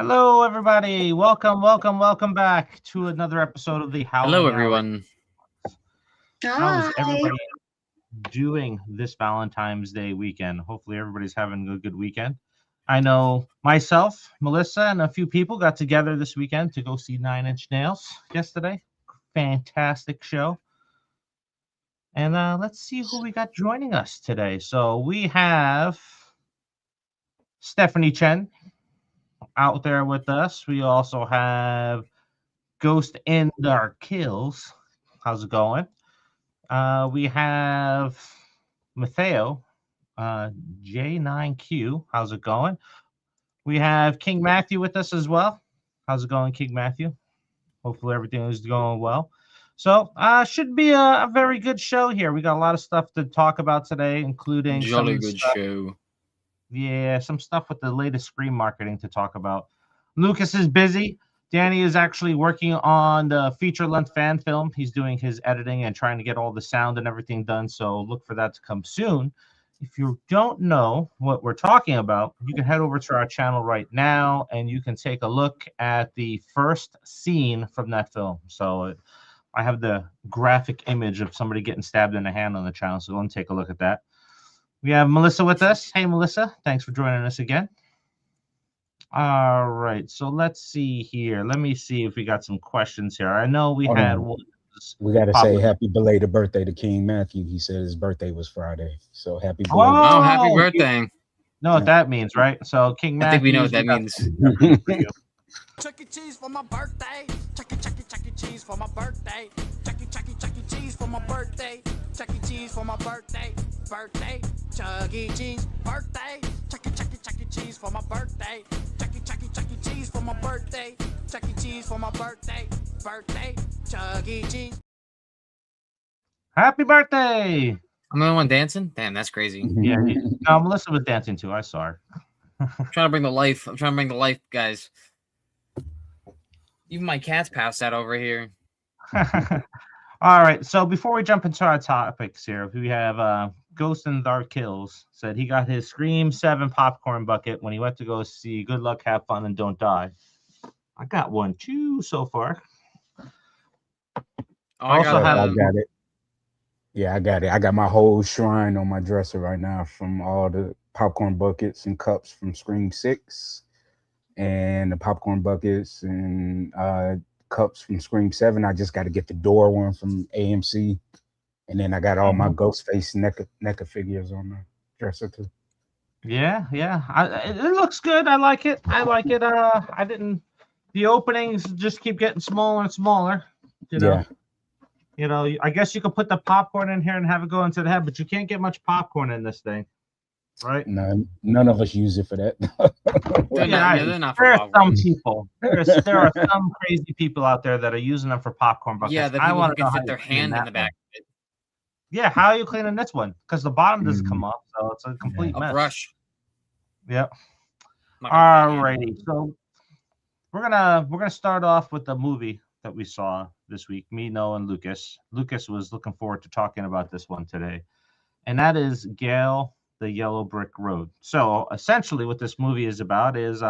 Hello, everybody. Welcome back to another episode of the Hello, Howling Hour. everyone. How is Hi. everybody doing this Valentine's Day weekend? Hopefully, everybody's having a good weekend. I know myself, Melissa, and a few people got together this weekend to go see Nine Inch Nails yesterday. Fantastic show. And let's see who we got joining us today. So we have Stephanie Chen out there with us. We also have Ghost in Dark Kills. How's it going? We have Matteo, J9Q. How's it going? We have King Matthew with us as well. How's it going, King Matthew? Hopefully everything is going well. So, should be a very good show here. We got a lot of stuff to talk about today, including Jolly some good stuff. show. Yeah, some stuff with the latest Scream marketing to talk about. Lucas is busy. Danny is actually working on the feature-length fan film. He's doing his editing and trying to get all the sound and everything done, so look for that to come soon. If you don't know what we're talking about, you can head over to our channel right now, and you can take a look at the first scene from that film. So I have the graphic image of somebody getting stabbed in the hand on the channel, so go and take a look at that. We have Melissa with us. Hey, Melissa. Thanks for joining us again. All right. So let's see here. Let me see if we got some questions here. I know we Hold had on. one. We got to Pop say up. happy belated birthday to King Matthew. He said his birthday was Friday. So happy Oh, belated. Oh, happy you birthday. know what that means, right? So King I think we know what Matthews, that got means. something for you. Chuck E. Cheese for my birthday. Chuck E. Cheese for my birthday. Chuck E. Cheese for my birthday. Chuck E. Cheese for my birthday. Birthday. Chuck E. Cheese. Birthday. Chuck E. Cheese for my birthday. Chuck E. Cheese for my birthday. Chuck E. Cheese for my birthday. Birthday. Chuck E. Cheese. Happy birthday. I'm the only one dancing? Damn, that's crazy. Yeah. No, Melissa was dancing too. I saw her. I'm trying to bring the life. I'm trying to bring the life, guys. Even my cat's passed out over here. All right. So before we jump into our topics here, we have Ghost in the Dark Kills said he got his Scream 7 popcorn bucket when he went to go see Good Luck, Have Fun, and Don't Die. I got one too so far. Oh, I Also got I have- got it. Yeah, I got it. I got my whole shrine on my dresser right now from all the popcorn buckets and cups from Scream 6 and the popcorn buckets and cups from Scream 7. I just got to get the door one from AMC. And then I got all my Ghostface NECA figures on the dresser too. Yeah. It looks good. I like it. I didn't. The openings just keep getting smaller and smaller. You know. Yeah. You know. I guess you could put the popcorn in here and have it go into the head, but you can't get much popcorn in this thing, right? None of us use it for that. They're not for There are some popcorn. people. There are some crazy people out there that are using them for popcorn buckets. Yeah, the I people want who to know can how fit their you clean hand in that the back one. of it. Yeah, how are you cleaning this one? Because the bottom doesn't come off, so it's a complete A mess. brush. Yep. I'm not gonna do that. Alrighty, so we're gonna start off with the movie that we saw this week. Me, Noah, and Lucas. Lucas was looking forward to talking about this one today, and that is Gale, the Yellow Brick Road. So essentially, what this movie is about is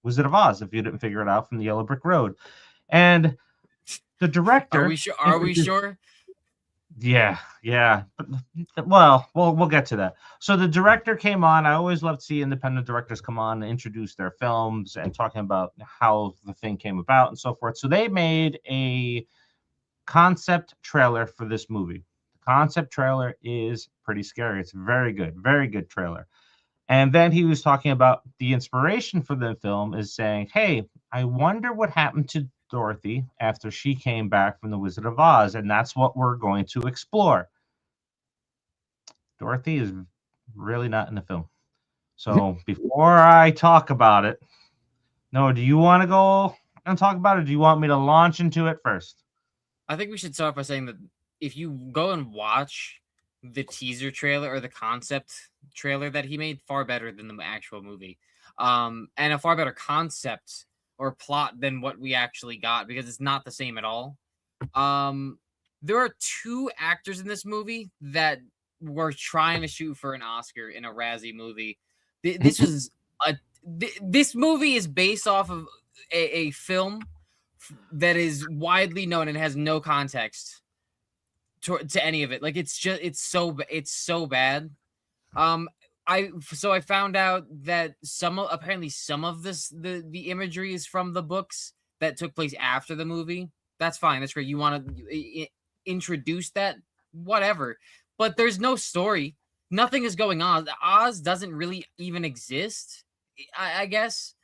Wizard of Oz. If you didn't figure it out from the Yellow Brick Road, and the director. Are we sure? Are we sure? Yeah. But, well, we'll get to that. So the director came on. I always love to see independent directors come on and introduce their films and talking about how the thing came about and so forth. So they made a concept trailer for this movie. The concept trailer is pretty scary. It's very good trailer. And then he was talking about the inspiration for the film is saying, hey, I wonder what happened to Dorothy after she came back from the Wizard of Oz, and that's what we're going to explore. Dorothy is really not in the film. So before I talk about it, Noah, do you want to go and talk about it, or do you want me to launch into it first? I think we should start by saying that if you go and watch the teaser trailer or the concept trailer that he made, far better than the actual movie, and a far better concept or plot than what we actually got, because it's not the same at all. There are two actors in this movie that were trying to shoot for an Oscar in a Razzie movie. This was this movie is based off of a film that is widely known and has no context to any of it. Like it's so bad. I found out that apparently some of the imagery is from the books that took place after the movie. That's fine. That's great. You want to introduce that, whatever. But there's no story. Nothing is going on. Oz doesn't really even exist, I guess.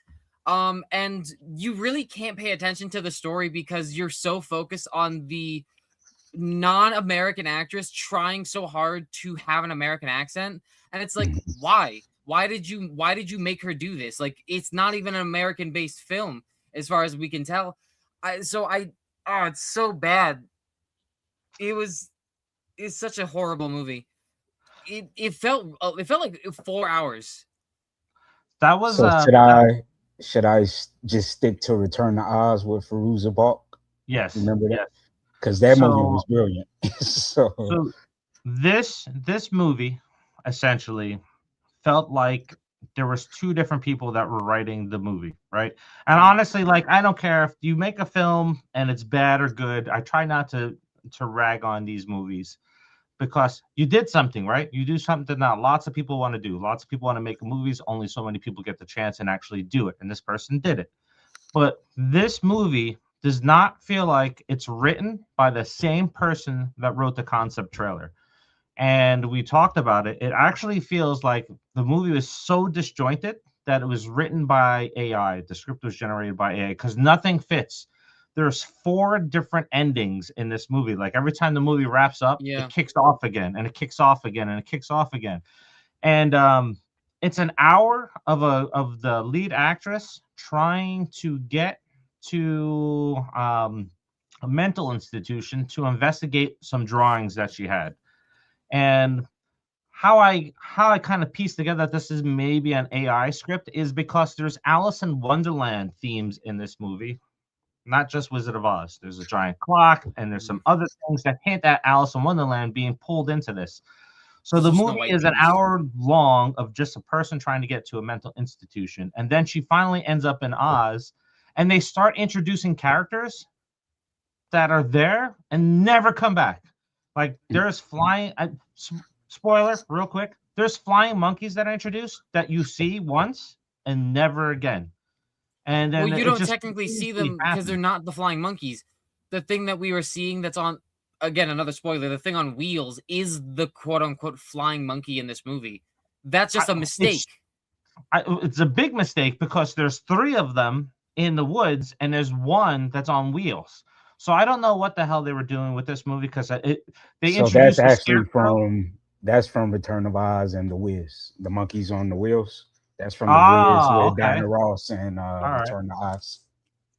And you really can't pay attention to the story because you're so focused on the non-American actress trying so hard to have an American accent. And it's like, why? Why did you make her do this? Like, it's not even an American-based film, as far as we can tell. It's so bad. It's such a horrible movie. It felt like 4 hours. That was. So should I just stick to Return to Oz with Fairuza Balk? Yes. Remember that? Yes. Because that movie was brilliant. so this movie essentially felt like there was two different people that were writing the movie, right? And honestly, like, I don't care if you make a film and it's bad or good. I try not to rag on these movies because you did something, right? You do something that lots of people want to do. Lots of people want to make movies. Only so many people get the chance and actually do it. And this person did it. But this movie does not feel like it's written by the same person that wrote the concept trailer. And we talked about it. It actually feels like the movie was so disjointed that it was written by AI. The script was generated by AI because nothing fits. There's 4 different endings in this movie. Like every time the movie wraps up, it kicks off again, and it kicks off again, and it kicks off again. And it's an hour of the lead actress trying to get to a mental institution to investigate some drawings that she had. And how I kind of pieced together that this is maybe an AI script is because there's Alice in Wonderland themes in this movie, not just Wizard of Oz. There's a giant clock, and there's some other things that hint at Alice in Wonderland being pulled into this. So the movie is an hour long of just a person trying to get to a mental institution, and then she finally ends up in Oz, and they start introducing characters that are there and never come back. Like there's flying. Spoiler, real quick. There's flying monkeys that are introduced that you see once and never again. And then you don't technically see them because they're not the flying monkeys. The thing that we were seeing that's on, again, another spoiler, the thing on wheels is the quote-unquote flying monkey in this movie. That's just a mistake. It's a big mistake because there's 3 of them in the woods and there's one that's on wheels. So I don't know what the hell they were doing with this movie because they introduced. So that's actually from Return of Oz and The Wiz. The monkeys on the wheels. That's from The Wiz with Diana Ross and Return to Oz.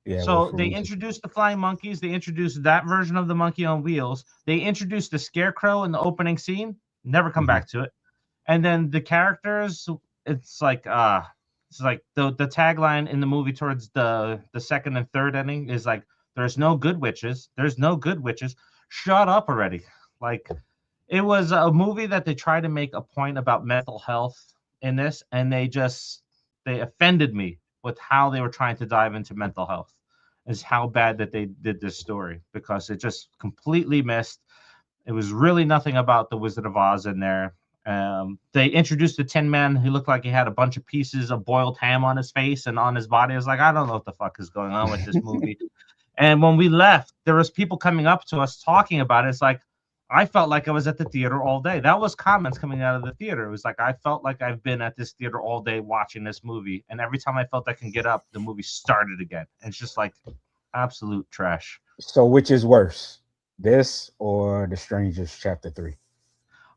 Yeah. So they introduced the flying monkeys. They introduced that version of the monkey on wheels. They introduced the scarecrow in the opening scene. Never come back to it. And then the characters. It's like the tagline in the movie towards the second and third ending is like, there's no good witches. There's no good witches. Shut up already. Like, it was a movie that they tried to make a point about mental health in this, and they offended me with how they were trying to dive into mental health, is how bad that they did this story, because it just completely missed. It was really nothing about the Wizard of Oz in there. They introduced the Tin Man who looked like he had a bunch of pieces of boiled ham on his face and on his body. I was like, I don't know what the fuck is going on with this movie. And when we left, there was people coming up to us talking about it. It's like, I felt like I was at the theater all day. That was comments coming out of the theater. It was like, I felt like I've been at this theater all day watching this movie. And every time I felt I can get up, the movie started again. And it's just like absolute trash. So which is worse, this or The Strangers Chapter 3?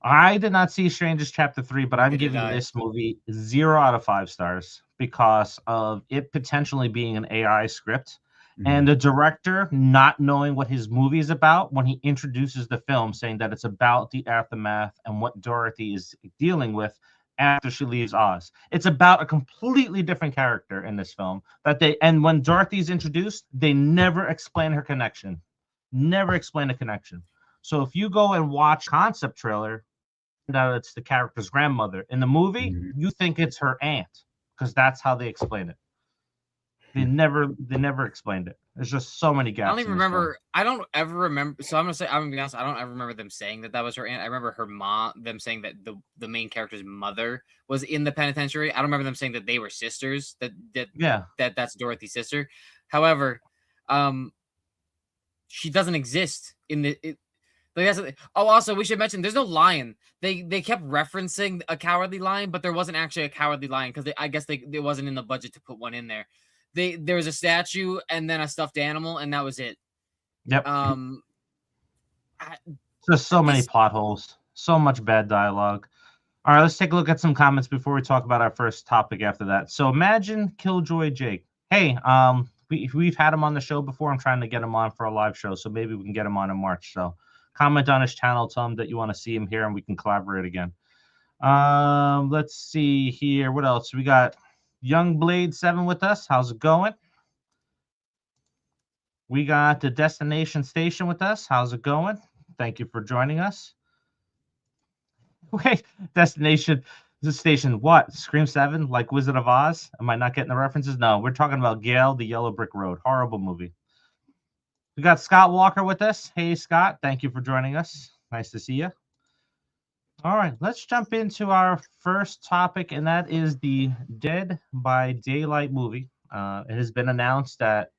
I did not see Strangers Chapter 3, but I'm giving this movie 0 out of 5 stars because of it potentially being an AI script. And the director not knowing what his movie is about when he introduces the film, saying that it's about the aftermath and what Dorothy is dealing with after she leaves Oz. It's about a completely different character in this film and when Dorothy's introduced, they never explain her connection. Never explain the connection. So if you go and watch concept trailer, that it's the character's grandmother. In the movie, you think it's her aunt. because that's how they explain it. They never explained it. There's just so many gaps. I don't even remember. I don't ever remember. So I'm gonna be honest. I don't ever remember them saying that was her aunt. I remember her mom. Them saying that the main character's mother was in the penitentiary. I don't remember them saying that they were sisters. That's Dorothy's sister. However, she doesn't exist in the. Also, we should mention there's no lion. They kept referencing a cowardly lion, but there wasn't actually a cowardly lion because I guess it wasn't in the budget to put one in there. There was a statue and then a stuffed animal, and that was it. Yep. Just so many plot holes, so much bad dialogue. All right, let's take a look at some comments before we talk about our first topic after that. So imagine Killjoy Jake. Hey, we've had him on the show before. I'm trying to get him on for a live show, so maybe we can get him on in March. So comment on his channel, tell him that you want to see him here, and we can collaborate again. Let's see here. What else? We got Young Blade 7 with us. How's it going? We got the Destination Station with us. How's it going? Thank you for joining us. Wait, Destination Station, what? Scream 7, like Wizard of Oz? Am I not getting the references? No, we're talking about Gale, the Yellow Brick Road. Horrible movie. We got Scott Walker with us. Hey, Scott. Thank you for joining us. Nice to see you. All right, let's jump into our first topic, and that is the Dead by Daylight movie. It has been announced that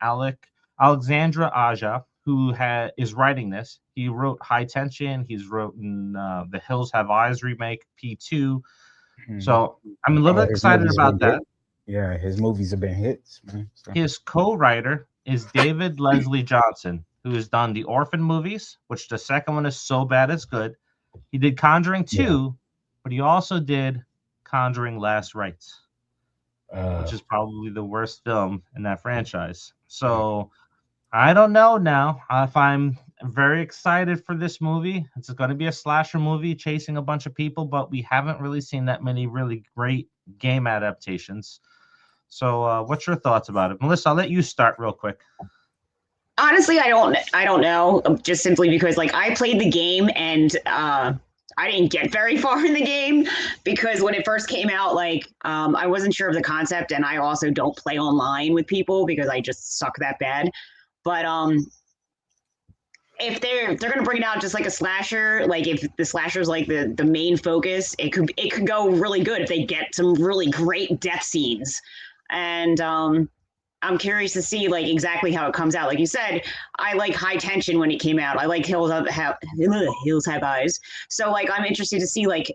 Alexandra Aja, who is writing this, he wrote High Tension. He's written The Hills Have Eyes remake, P2. So I'm a little excited about that. Yeah, his movies have been hits, man. So. His co-writer is David Leslie Johnson, who has done the Orphan movies, which the second one is so bad it's good. He did Conjuring 2, but he also did Conjuring Last Rites, which is probably the worst film in that franchise. So I don't know now if I'm very excited for this movie. It's going to be a slasher movie chasing a bunch of people, but we haven't really seen that many really great game adaptations. So what's your thoughts about it? Melissa, I'll let you start real quick. Honestly, I don't know, just simply because like I played the game and I didn't get very far in the game because when it first came out, like I wasn't sure of the concept, and I also don't play online with people because I just suck that bad. But if they're gonna bring it out just like a slasher, like if the slasher is like the main focus, it could go really good if they get some really great death scenes. And I'm curious to see like exactly how it comes out. Like you said, I like High Tension when it came out. I like Hills Have Eyes. So like I'm interested to see like,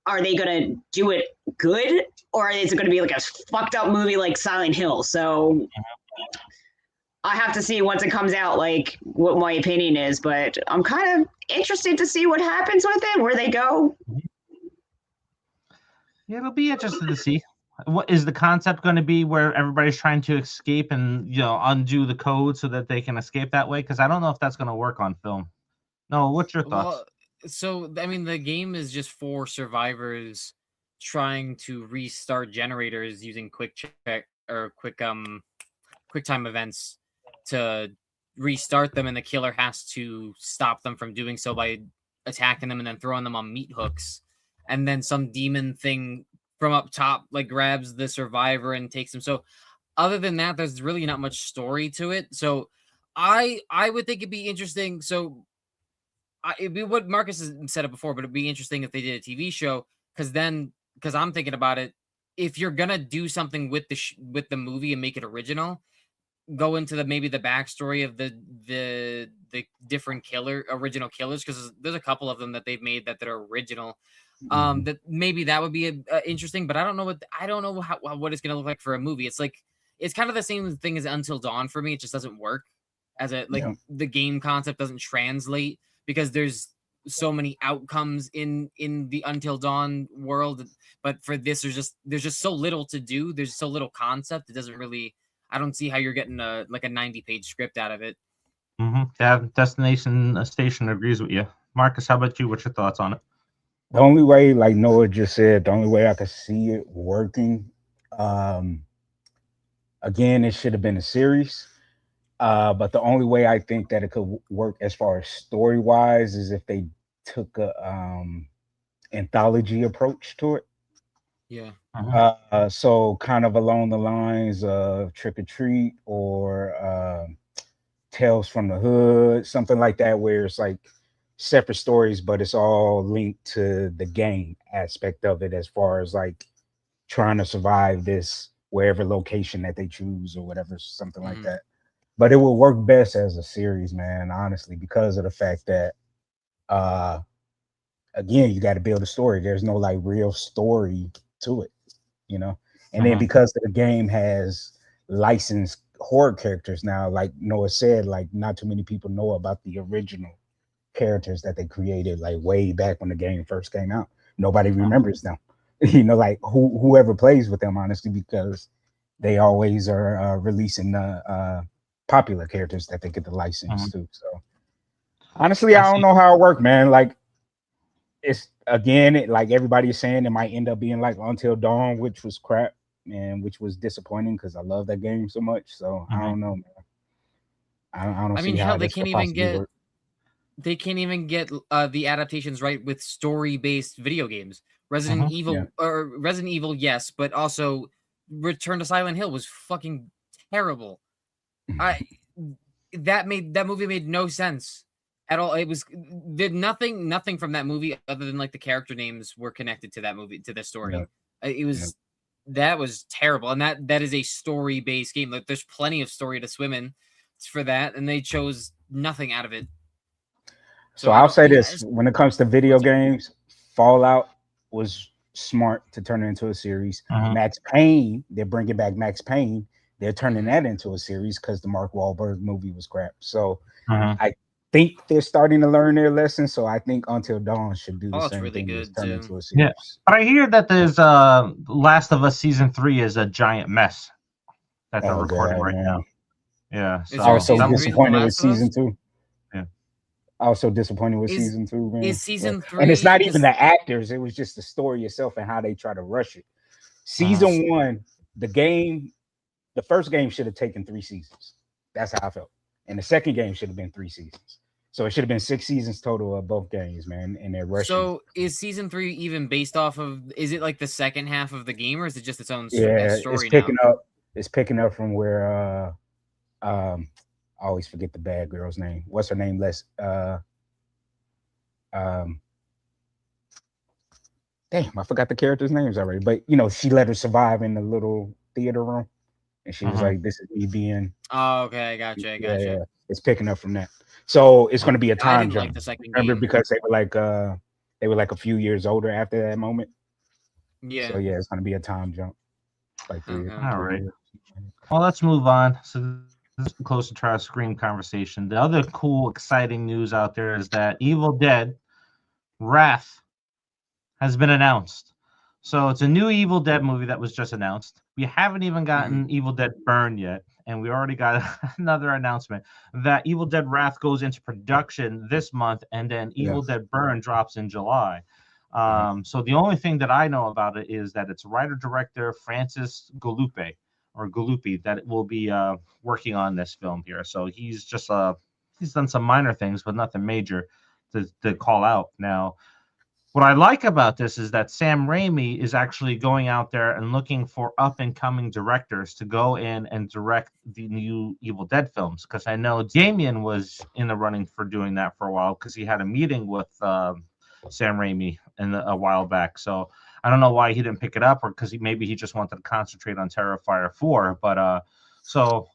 are they gonna do it good, or is it gonna be like a fucked up movie like Silent Hill? So I have to see once it comes out like what my opinion is. But I'm kind of interested to see what happens with it, where they go. Yeah, it'll be interesting to see. What is the concept going to be where everybody's trying to escape and undo the code so that they can escape that way? Because I don't know if that's going to work on film. No, what's your thoughts? Well, so I mean, the game is just for survivors trying to restart generators using quick time events to restart them, and the killer has to stop them from doing so by attacking them and then throwing them on meat hooks, and then some demon thing from up top like grabs the survivor and takes them. So other than that, there's really not much story to it. So I would think it'd be interesting. So it'd be what Marcus has said it before, but it'd be interesting if they did a TV show, because I'm thinking about it, if you're gonna do something with the movie and make it original, go into maybe the backstory of the different original killers, because there's a couple of them that they've made that are original. That maybe that would be interesting, but I don't know what it's gonna look like for a movie. It's like it's kind of the same thing as Until Dawn for me. It just doesn't work as the game concept doesn't translate because there's so many outcomes in the Until Dawn world. But for this, there's just so little to do. There's so little concept. It doesn't really. I don't see how you're getting a 90-page script out of it. Yeah, Destination Station agrees with you. Marcus, how about you? What's your thoughts on it? The only way, like Noah just said, the only way I could see it working, again, it should have been a series. But the only way I think that it could work as far as story-wise is if they took a anthology approach to it. Yeah. So kind of along the lines of Trick or Treat or Tales from the Hood, something like that, where it's like separate stories, but it's all linked to the game aspect of it, as far as like trying to survive this wherever location that they choose or whatever, something like that. But it will work best as a series, man, honestly, because of the fact that again, you got to build a story. There's no like real story to it, you know. And then because the game has licensed horror characters now, like Noah said, like not too many people know about the original characters that they created like way back when the game first came out. Nobody remembers them. You know, like whoever plays with them, honestly, because they always are releasing popular characters that they get the license to. So honestly, I don't know how it worked, man. Like it's again, like everybody is saying, it might end up being like Until Dawn, which was crap and which was disappointing because I love that game so much. So I don't know, man. I don't see how they this can't could even possibly get work. they can't even get the adaptations right with story-based video games. Resident Evil, yes, but also Return to Silent Hill was fucking terrible. That movie made no sense at all. It was nothing from that movie other than like the character names were connected to that movie, to the story. It was that was terrible, and that is a story-based game. Like there's plenty of story to swim in for that, and they chose nothing out of it. So I'll say this: when it comes to video games, Fallout was smart to turn it into a series. Max Payne, they're bringing back Max Payne. They're turning that into a series because the Mark Wahlberg movie was crap. So I think they're starting to learn their lesson. So I think Until Dawn should do the same really thing, good turn too. into a series. Yeah, but I hear that there's Last of Us season 3 is a giant mess that they're recording right now. Yeah, so I was so disappointed with season 2. Yeah, I was so disappointed with season 2, man. Is season 3, and it's not even the actors; it was just the story itself and how they try to rush it. Season 1, the first game should have taken 3 seasons. That's how I felt, and the second game should have been 3 seasons. So it should have been 6 seasons total of both games, man. And they're rushing. So is season 3 even based off of? Is it like the second half of the game, or is it just its own story? It's picking up. It's picking up from where I always forget the bad girl's name. What's her name? Damn, I forgot the characters' names already. But you know, she let her survive in the little theater room, and she was like, "This is me being." Oh, okay, I gotcha. Yeah. It's picking up from that. So it's going to be a time jump. Like the second Remember, game. because they were like a few years older after that moment. Yeah. So yeah, it's going to be a time jump. Like all right. Well, let's move on. So this is closer to our Scream conversation. The other cool, exciting news out there is that Evil Dead Wrath has been announced. So it's a new Evil Dead movie that was just announced. We haven't even gotten Evil Dead Burn yet, and we already got another announcement that Evil Dead Wrath goes into production this month, and then Evil Dead Burn drops in July. So the only thing that I know about it is that it's writer-director Francis Galupi that will be working on this film here. So he's just he's done some minor things, but nothing major to call out. Now, what I like about this is that Sam Raimi is actually going out there and looking for up-and-coming directors to go in and direct the new Evil Dead films, because I know Damien was in the running for doing that for a while because he had a meeting with Sam Raimi a while back. So I don't know why he didn't pick it up, or because maybe he just wanted to concentrate on Terrifier 4. But so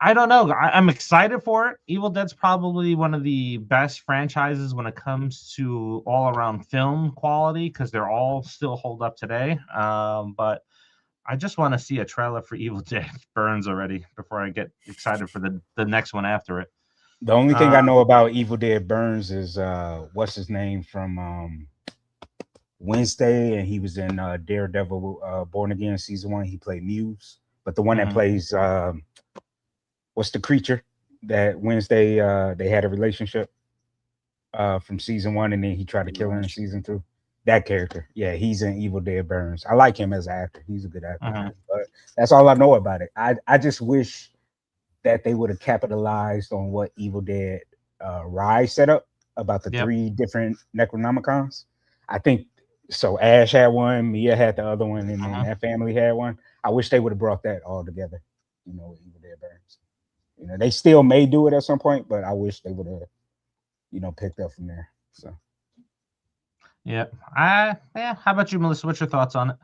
I don't know. I'm excited for it. Evil Dead's probably one of the best franchises when it comes to all-around film quality, because they're all still hold up today. But I just want to see a trailer for Evil Dead Burns already before I get excited for the next one after it. The only thing I know about Evil Dead Burns is what's his name from Wednesday, and he was in Daredevil Born Again season 1. He played Muse, but the one that plays what's the creature that Wednesday they had a relationship from season 1, and then he tried to kill her in season 2. That character, yeah, he's in Evil Dead Burns. I like him as an actor. He's a good actor. But that's all I know about it. I just wish that they would have capitalized on what Evil Dead Rise set up about the 3 different Necronomicons. I think So Ash had one, Mia had the other one, and then Uh-huh. that family had one. I wish they would have brought that all together. With Evil Dead Burns. They still may do it at some point, but I wish they would have, picked up from there. So Yeah. Yeah. How about you, Melissa? What's your thoughts on it?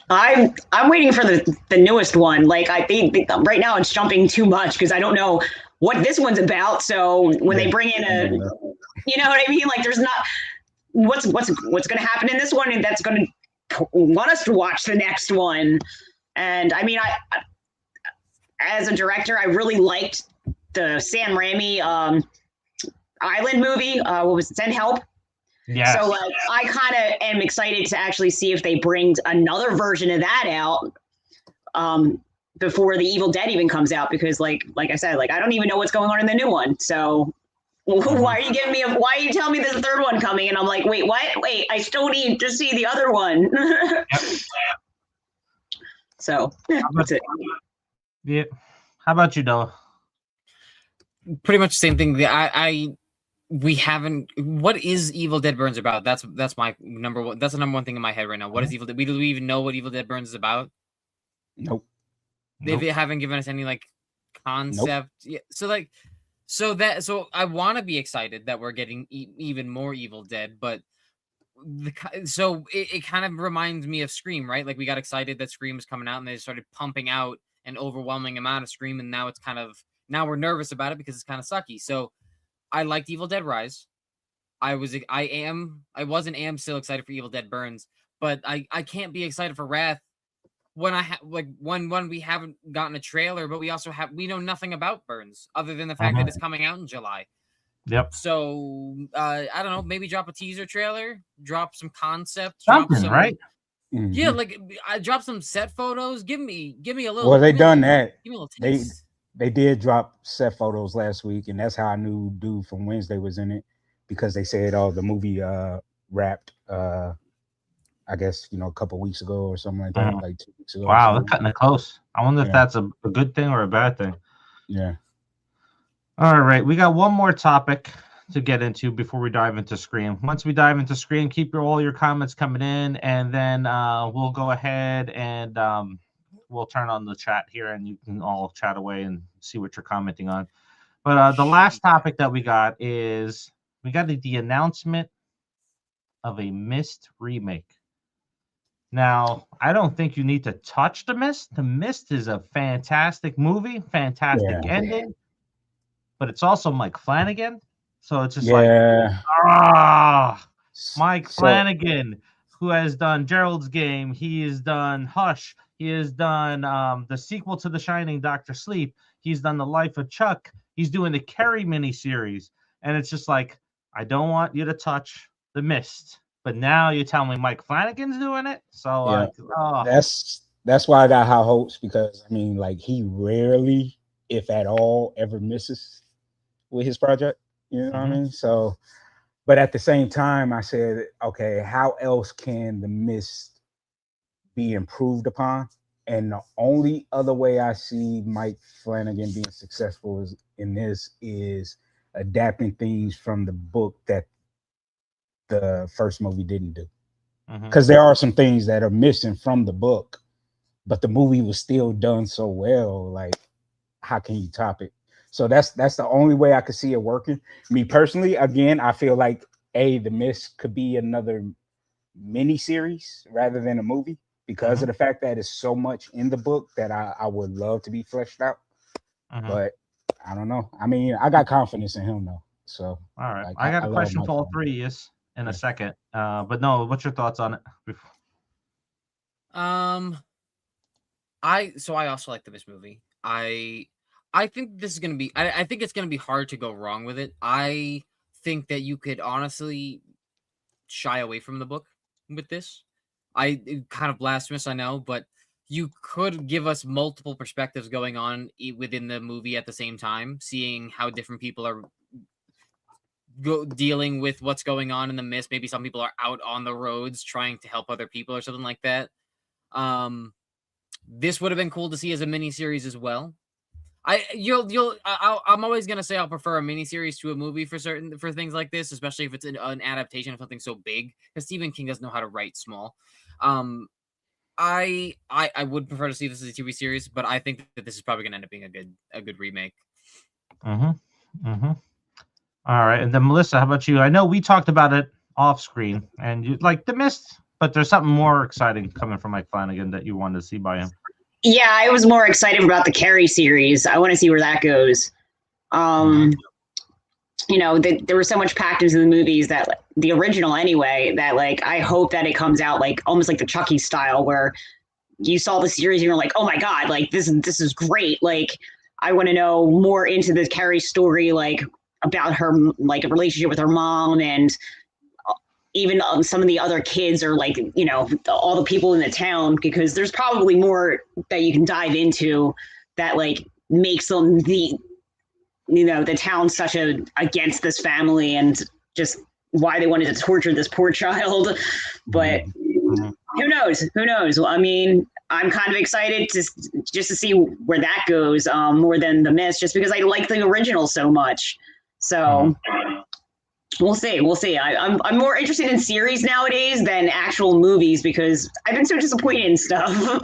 I'm waiting for the newest one. Like I think right now it's jumping too much because I don't know what this one's about. So when they bring in you know what I mean? Like there's not what's going to happen in this one, and that's going to want us to watch the next one. And I mean, I as a director, I really liked the Sam Raimi Island movie. What was it? Send Help. Yeah. So like I kind of am excited to actually see if they bring another version of that out before the Evil Dead even comes out, because like I said, like I don't even know what's going on in the new one. So why are you giving me why are you telling me there's a third one coming? And I'm like, wait, what? Wait, I still need to see the other one. So that's it. Yeah. How about you, Noah? Pretty much the same thing. We haven't. What is Evil Dead Burns about? That's my number one. That's the number one thing in my head right now. What is Evil Dead? Do we even know what Evil Dead Burns is about? Nope. They haven't given us any like concept. Nope. Yeah. So I want to be excited that we're getting even more Evil Dead, but it kind of reminds me of Scream, right? Like we got excited that Scream was coming out, and they started pumping out an overwhelming amount of Scream, and now we're nervous about it because it's kind of sucky. So I liked Evil Dead Rise. I wasn't still excited for Evil Dead Burns, but I can't be excited for Wrath when when we haven't gotten a trailer, but we know nothing about Burns other than the fact that it's coming out in July. Yep. So I don't know, maybe drop a teaser trailer, drop some concept, something, right? Yeah, like I drop some set photos. Give me a little. Well, they done that. Give me a little taste. They did drop set photos last week, and that's how I knew dude from Wednesday was in it, because they said, the movie wrapped, I guess, a couple weeks ago or something like that, like 2 weeks ago. Wow, they're cutting it close. I wonder if that's a good thing or a bad thing. Yeah. All right, we got one more topic to get into before we dive into Scream. Once we dive into Scream, keep all your comments coming in, and then we'll go ahead and we'll turn on the chat here, and you can all chat away and see what you're commenting on. But the last topic that we got is the announcement of a Mist remake. Now, I don't think you need to touch The Mist. The Mist is a fantastic movie, fantastic ending, but it's also Mike Flanagan. So it's just Mike Flanagan, who has done Gerald's Game. He has done Hush. He has done the sequel to The Shining, Dr. Sleep. He's done The Life of Chuck. He's doing the Carrie miniseries. And it's just like, I don't want you to touch The Mist. But now you tell me Mike Flanagan's doing it. So that's why I got high hopes, because I mean, like, he rarely, if at all, ever misses with his project. You know what I mean? So, but at the same time, I said, okay, how else can The Mist be improved upon? And the only other way I see Mike Flanagan being successful in this is adapting things from the book that the first movie didn't do. Because there are some things that are missing from the book, but the movie was still done so well. Like, how can you top it? So that's the only way I could see it working. Me personally, again, I feel like The Mist could be another mini series rather than a movie, because of the fact that it's so much in the book that I would love to be fleshed out. But I don't know. I mean, I got confidence in him though. So all right, I got a question for all three in a second. But no, what's your thoughts on it? I also like the Mist movie. I think this is gonna be. I think it's gonna be hard to go wrong with it. I think that you could honestly shy away from the book with this. Kind of blasphemous, I know, but you could give us multiple perspectives going on within the movie at the same time, seeing how different people are dealing with what's going on in the Mist. Maybe some people are out on the roads trying to help other people or something like that. This would have been cool to see as a mini series as well. I'm always gonna say I'll prefer a miniseries to a movie for things like this, especially if it's an adaptation of something so big. Because Stephen King doesn't know how to write small. I would prefer to see this as a TV series, but I think that this is probably gonna end up being a good remake. Mm-hmm. Mm-hmm. All right, and then Melissa, how about you? I know we talked about it off screen, and you like The Mist, but there's something more exciting coming from Mike Flanagan that you wanted to see by him. Yeah, I was more excited about the Carrie series. I want to see where that goes. You know, there was so much packed into the movies that the original anyway, that like I hope that it comes out like almost like the Chucky style, where you saw the series and you're like, oh my god, like this is great. Like I want to know more into the Carrie story, like about her like a relationship with her mom, and even some of the other kids, or like, you know, all the people in the town, because there's probably more that you can dive into that like makes them the town such against this family, and just why they wanted to torture this poor child. But who knows? I mean, I'm kind of excited just to see where that goes, more than The Mist, just because I like the original so much. So we'll see. I'm more interested in series nowadays than actual movies, because I've been so disappointed in stuff.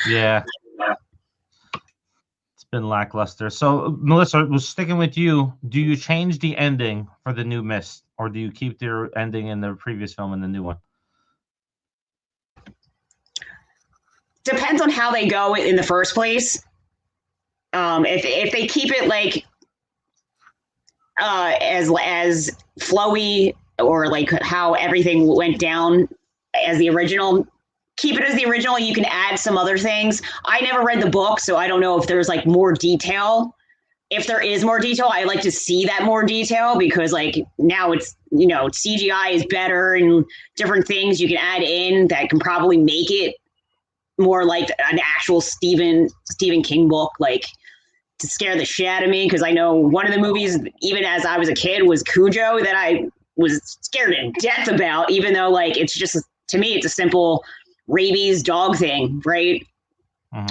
Yeah. It's been lackluster. So, Melissa, was sticking with you. Do you change the ending for the new Mist, or do you keep their ending in the previous film and the new one? Depends on how they go in the first place. If they keep it like as flowy, or like how everything went down as the original, keep it as the original. You can add some other things. I never read the book, so I don't know if there's like more detail. If there is more detail, I like to see that more detail, because like now it's, you know, CGI is better and different things you can add in that can probably make it more like an actual Stephen King book, like to scare the shit out of me. Because I know one of the movies, even as I was a kid, was Cujo, that I was scared to death about, even though like it's just, to me, it's a simple rabies dog thing, right?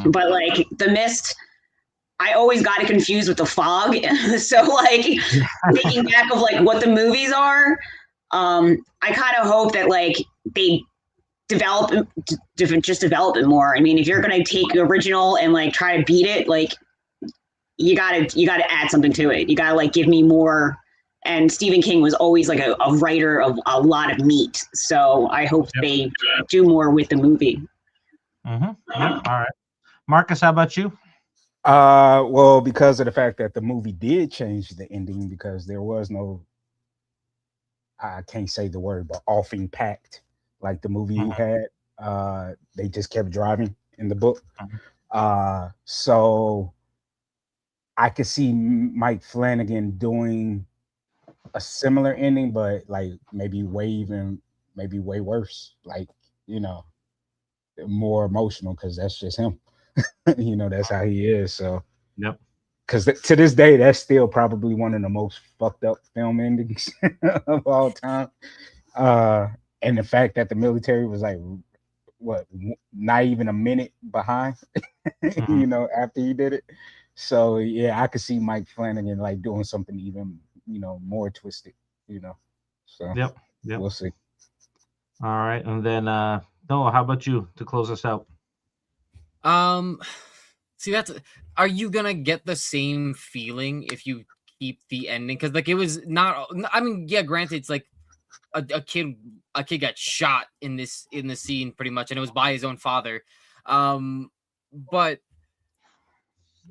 But like The Mist, I always got it confused with The Fog. So like thinking back of like what the movies are, I kind of hope that like they develop it more. I mean, if you're gonna take the original and like try to beat it, like you gotta add something to it. You gotta like give me more. And Stephen King was always like a writer of a lot of meat. So I hope they do more with the movie. All right. Marcus, how about you? Well, because of the fact that the movie did change the ending, because there was no, I can't say the word, but offing pact like the movie had. They just kept driving in the book. So I could see Mike Flanagan doing a similar ending, but like maybe way worse. Like, you know, more emotional, because that's just him. You know, that's how he is. So because to this day, that's still probably one of the most fucked up film endings of all time. And the fact that the military was like, what, not even a minute behind, you know, after he did it. So yeah, I could see Mike Flanagan like doing something even, you know, more twisted, you know. So we'll see. All right, and then Noah, how about you to close us out? See, are you gonna get the same feeling if you keep the ending? Because like it was not. I mean, yeah, granted, it's like a kid got shot in the scene pretty much, and it was by his own father. But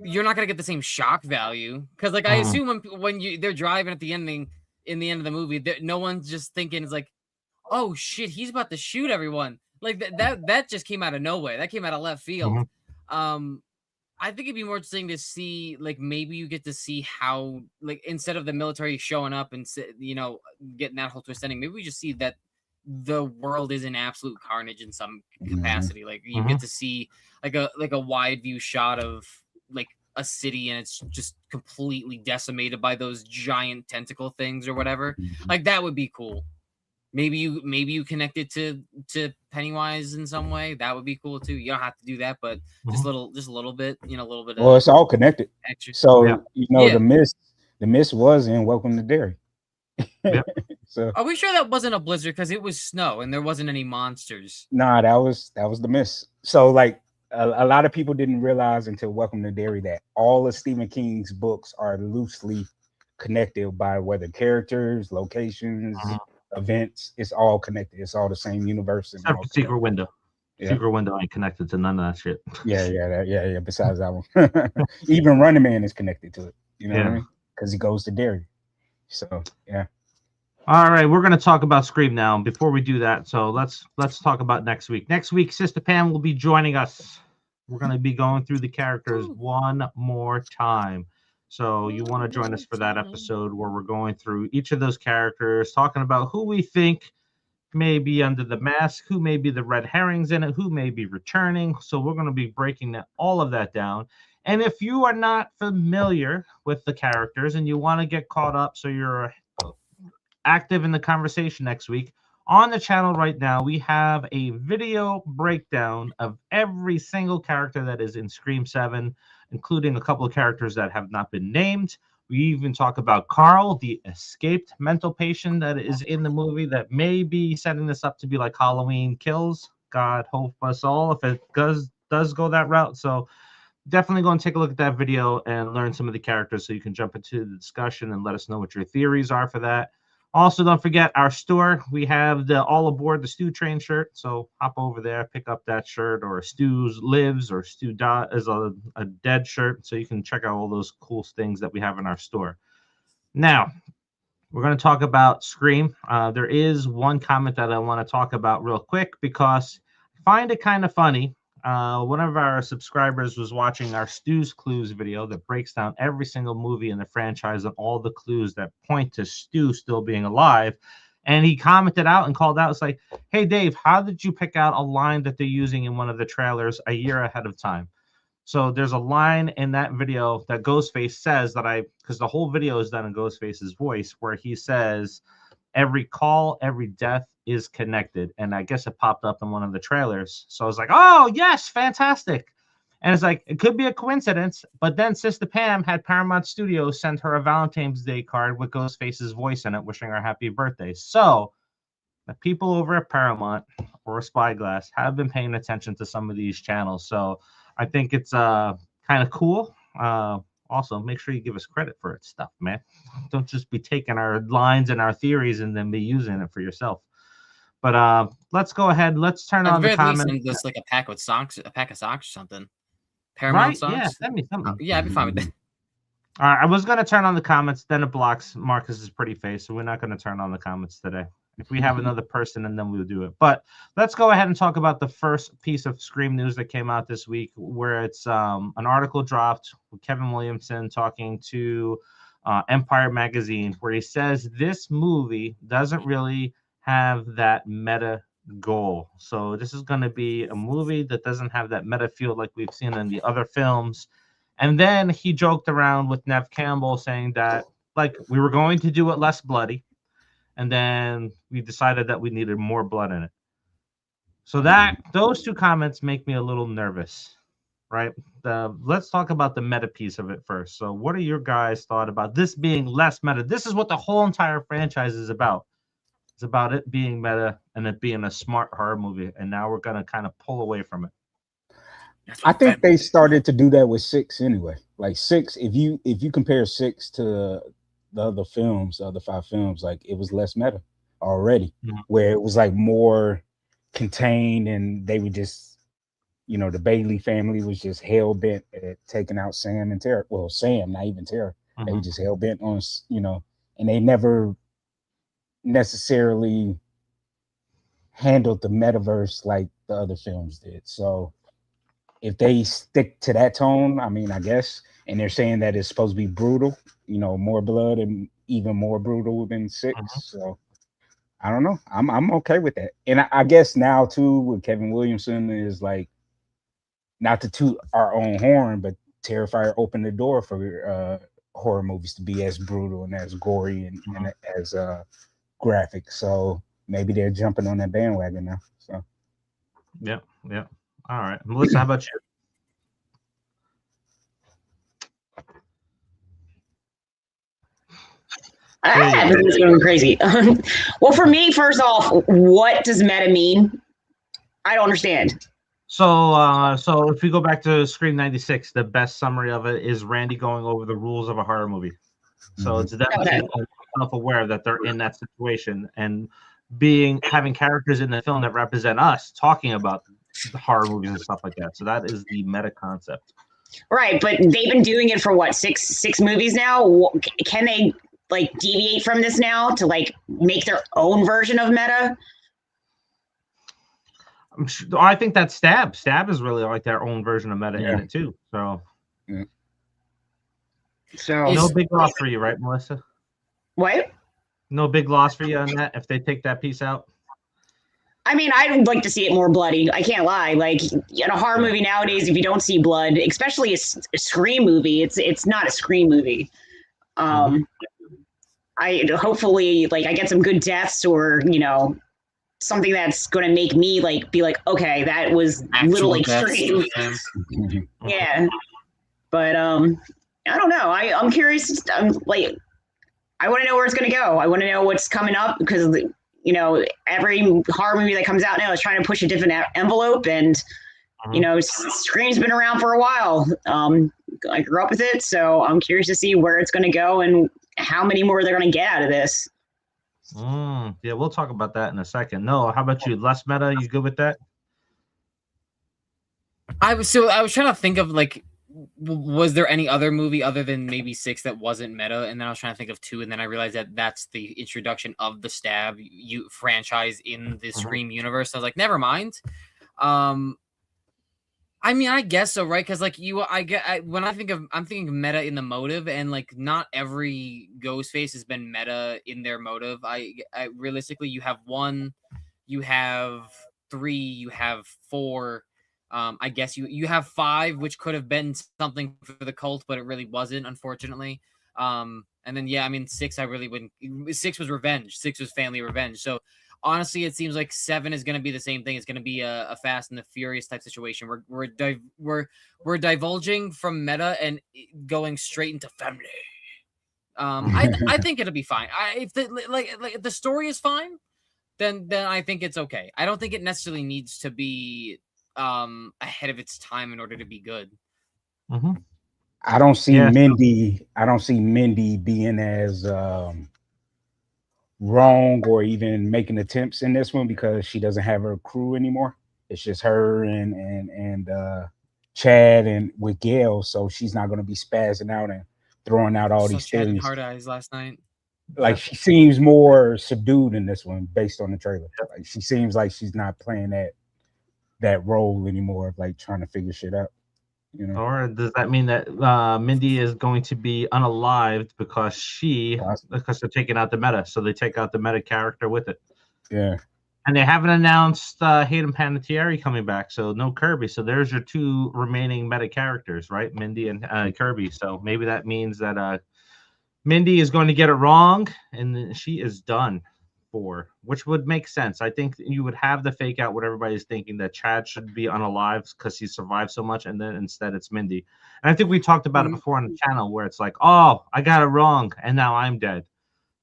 you're not gonna get the same shock value, because like I assume when they're driving at the ending, in the end of the movie, no one's just thinking it's like, oh shit, he's about to shoot everyone. Like that just came out of nowhere. That came out of left field. I think it'd be more interesting to see, like, maybe you get to see how, like, instead of the military showing up and, you know, getting that whole twist ending, maybe we just see that the world is in absolute carnage in some capacity. Like, you get to see like a wide view shot of like a city, and it's just completely decimated by those giant tentacle things or whatever. Like, that would be cool. maybe you connect it to Pennywise in some way. That would be cool too. You don't have to do that, but just a little bit, a little bit. Well, it's all connected. Extra. So the mist was in Welcome to Derry. Yep. So are we sure that wasn't a blizzard because it was snow and there wasn't any monsters? Nah, that was the mist. So like a lot of people didn't realize until Welcome to Derry that all of Stephen King's books are loosely connected by whether characters, locations, events. It's all connected. It's all the same universe. And Except for Secret Window. Yeah. Secret Window ain't connected to none of that shit. Yeah. Besides that one, even Running Man is connected to it. You know what I mean? Because he goes to Derry. So yeah. All right, we're going to talk about Scream now. Before we do that, so let's talk about next week. Next week, Sister Pam will be joining us. We're going to be going through the characters one more time. So you want to join us for that episode where we're going through each of those characters, talking about who we think may be under the mask, who may be the red herrings in it, who may be returning. So we're going to be breaking all of that down. And if you are not familiar with the characters and you want to get caught up so you're active in the conversation next week, on the channel right now, we have a video breakdown of every single character that is in Scream 7, including a couple of characters that have not been named. We even talk about Carl, the escaped mental patient that is in the movie that may be setting this up to be like Halloween Kills. God hope us all if it does go that route. So definitely go and take a look at that video and learn some of the characters so you can jump into the discussion and let us know what your theories are for that. Also, don't forget our store. We have the All Aboard the Stu Train shirt. So hop over there, pick up that shirt, or Stu's Lives, or Stu Dot is a dead shirt. So you can check out all those cool things that we have in our store. Now, we're going to talk about Scream. There is one comment that I want to talk about real quick because I find it kind of funny. One of our subscribers was watching our Stu's Clues video that breaks down every single movie in the franchise and all the clues that point to Stu still being alive. And he commented out and called out, it's like, hey, Dave, how did you pick out a line that they're using in one of the trailers a year ahead of time? So there's a line in that video that Ghostface says because the whole video is done in Ghostface's voice, where he says, every call, every death is connected. And I guess it popped up in one of the trailers. So I was like, oh, yes, fantastic. And it's like, it could be a coincidence. But then Sister Pam had Paramount Studios send her a Valentine's Day card with Ghostface's voice in it, wishing her happy birthday. So the people over at Paramount or Spyglass have been paying attention to some of these channels. So I think it's kind of cool. Also, make sure you give us credit for it stuff, man. Don't just be taking our lines and our theories and then be using it for yourself. But let's go ahead. Let's turn on the comments. Just like a pack of socks or something. Paramount socks? Yeah, send me something. Yeah, I'd be fine with that. All right, I was going to turn on the comments, then it blocks Marcus's pretty face, so we're not going to turn on the comments today. If we have another person, and then we'll do it. But let's go ahead and talk about the first piece of Scream news that came out this week, where it's an article dropped with Kevin Williamson talking to Empire Magazine, where he says this movie doesn't really have that meta goal. So this is going to be a movie that doesn't have that meta feel like we've seen in the other films. And then he joked around with Nev Campbell saying that, like, we were going to do it less bloody, and then we decided that we needed more blood in it. So those two comments make me a little nervous, right? Let's talk about the meta piece of it first. So what are your guys' thought about this being less meta? This is what the whole entire franchise is about. It's about it being meta and it being a smart horror movie, and now we're going to kind of pull away from it. I think they started to do that with 6 anyway. Like 6, if you compare 6 to the other films, the other 5 films, like it was less meta already, where it was like more contained, and they would just, the Bailey family was just hell bent at taking out Sam and Tara. Well, Sam, not even Tara. They were just hell bent on, and they never necessarily handled the metaverse like the other films did. So if they stick to that tone, I mean, I guess, and they're saying that it's supposed to be brutal, more blood and even more brutal than 6. So I don't know. I'm okay with that. And I guess now too with Kevin Williamson is like, not to toot our own horn, but Terrifier opened the door for horror movies to be as brutal and as gory and as graphic. So maybe they're jumping on that bandwagon now. So Yeah. All right, Melissa, how about you? Everything's going crazy. Well, for me, first off, what does meta mean? I don't understand. So if we go back to Scream '96, the best summary of it is Randy going over the rules of a horror movie. So it's them being self-aware that they're in that situation and having characters in the film that represent us talking about the horror movies and stuff like that. So that is the meta concept. Right, but they've been doing it for what, six movies now? Can they like deviate from this now to like make their own version of meta? I think that's Stab. Stab is really like their own version of meta in it too. So, no big loss for you, right, Melissa? What? No big loss for you on that if they take that piece out. I mean, I'd like to see it more bloody. I can't lie. Like in a horror movie nowadays, if you don't see blood, especially a Scream movie, it's not a Scream movie. I hopefully like I get some good deaths or something that's going to make me like be like, okay, that was a little extreme. Yeah, but I don't know. I'm curious. I want to know where it's going to go. I want to know what's coming up because every horror movie that comes out now is trying to push a different envelope, and Scream's been around for a while. I grew up with it, so I'm curious to see where it's going to go and how many more they're going to get out of this. Yeah, we'll talk about that in a second. No, how about you? Less meta? You good with that? I was trying to think of like, was there any other movie other than maybe 6 that wasn't meta? And then I was trying to think of 2, and then I realized that that's the introduction of the Stab franchise in the Scream universe. I was like, never mind. I mean, I guess so, right? Because like when I'm thinking of meta in the motive, and like not every Ghostface has been meta in their motive. I realistically, you have 1, you have 3, you have 4. I guess you have 5, which could have been something for the cult, but it really wasn't, unfortunately. And then 6, I really wouldn't. 6 was revenge. 6 was family revenge. So honestly, it seems like 7 is going to be the same thing. It's going to be a Fast and the Furious type situation. We're divulging from meta and going straight into family. I think it'll be fine. If the story is fine, then I think it's okay. I don't think it necessarily needs to be ahead of its time in order to be good. I don't see Mindy. I don't see Mindy being as wrong or even making attempts in this one because she doesn't have her crew anymore. It's just her and Chad and with Gail, so she's not going to be spazzing out and throwing out all these Chad things. Hard Eyes last night. Like she seems more subdued in this one based on the trailer. Like she seems like she's not playing that role anymore of like trying to figure shit out. Or does that mean that Mindy is going to be unalived because they're taking out the meta, so they take out the meta character with it? Yeah. And they haven't announced Hayden Panettiere coming back, so no Kirby. So there's your 2 remaining meta characters, right? Mindy and Kirby. So maybe that means that Mindy is going to get it wrong, and she is done which would make sense. I think you would have the fake out what everybody's thinking that Chad should be unalived because he survived so much, and then instead it's Mindy. And I think we talked about it before on the channel where it's like, oh, I got it wrong, and now I'm dead.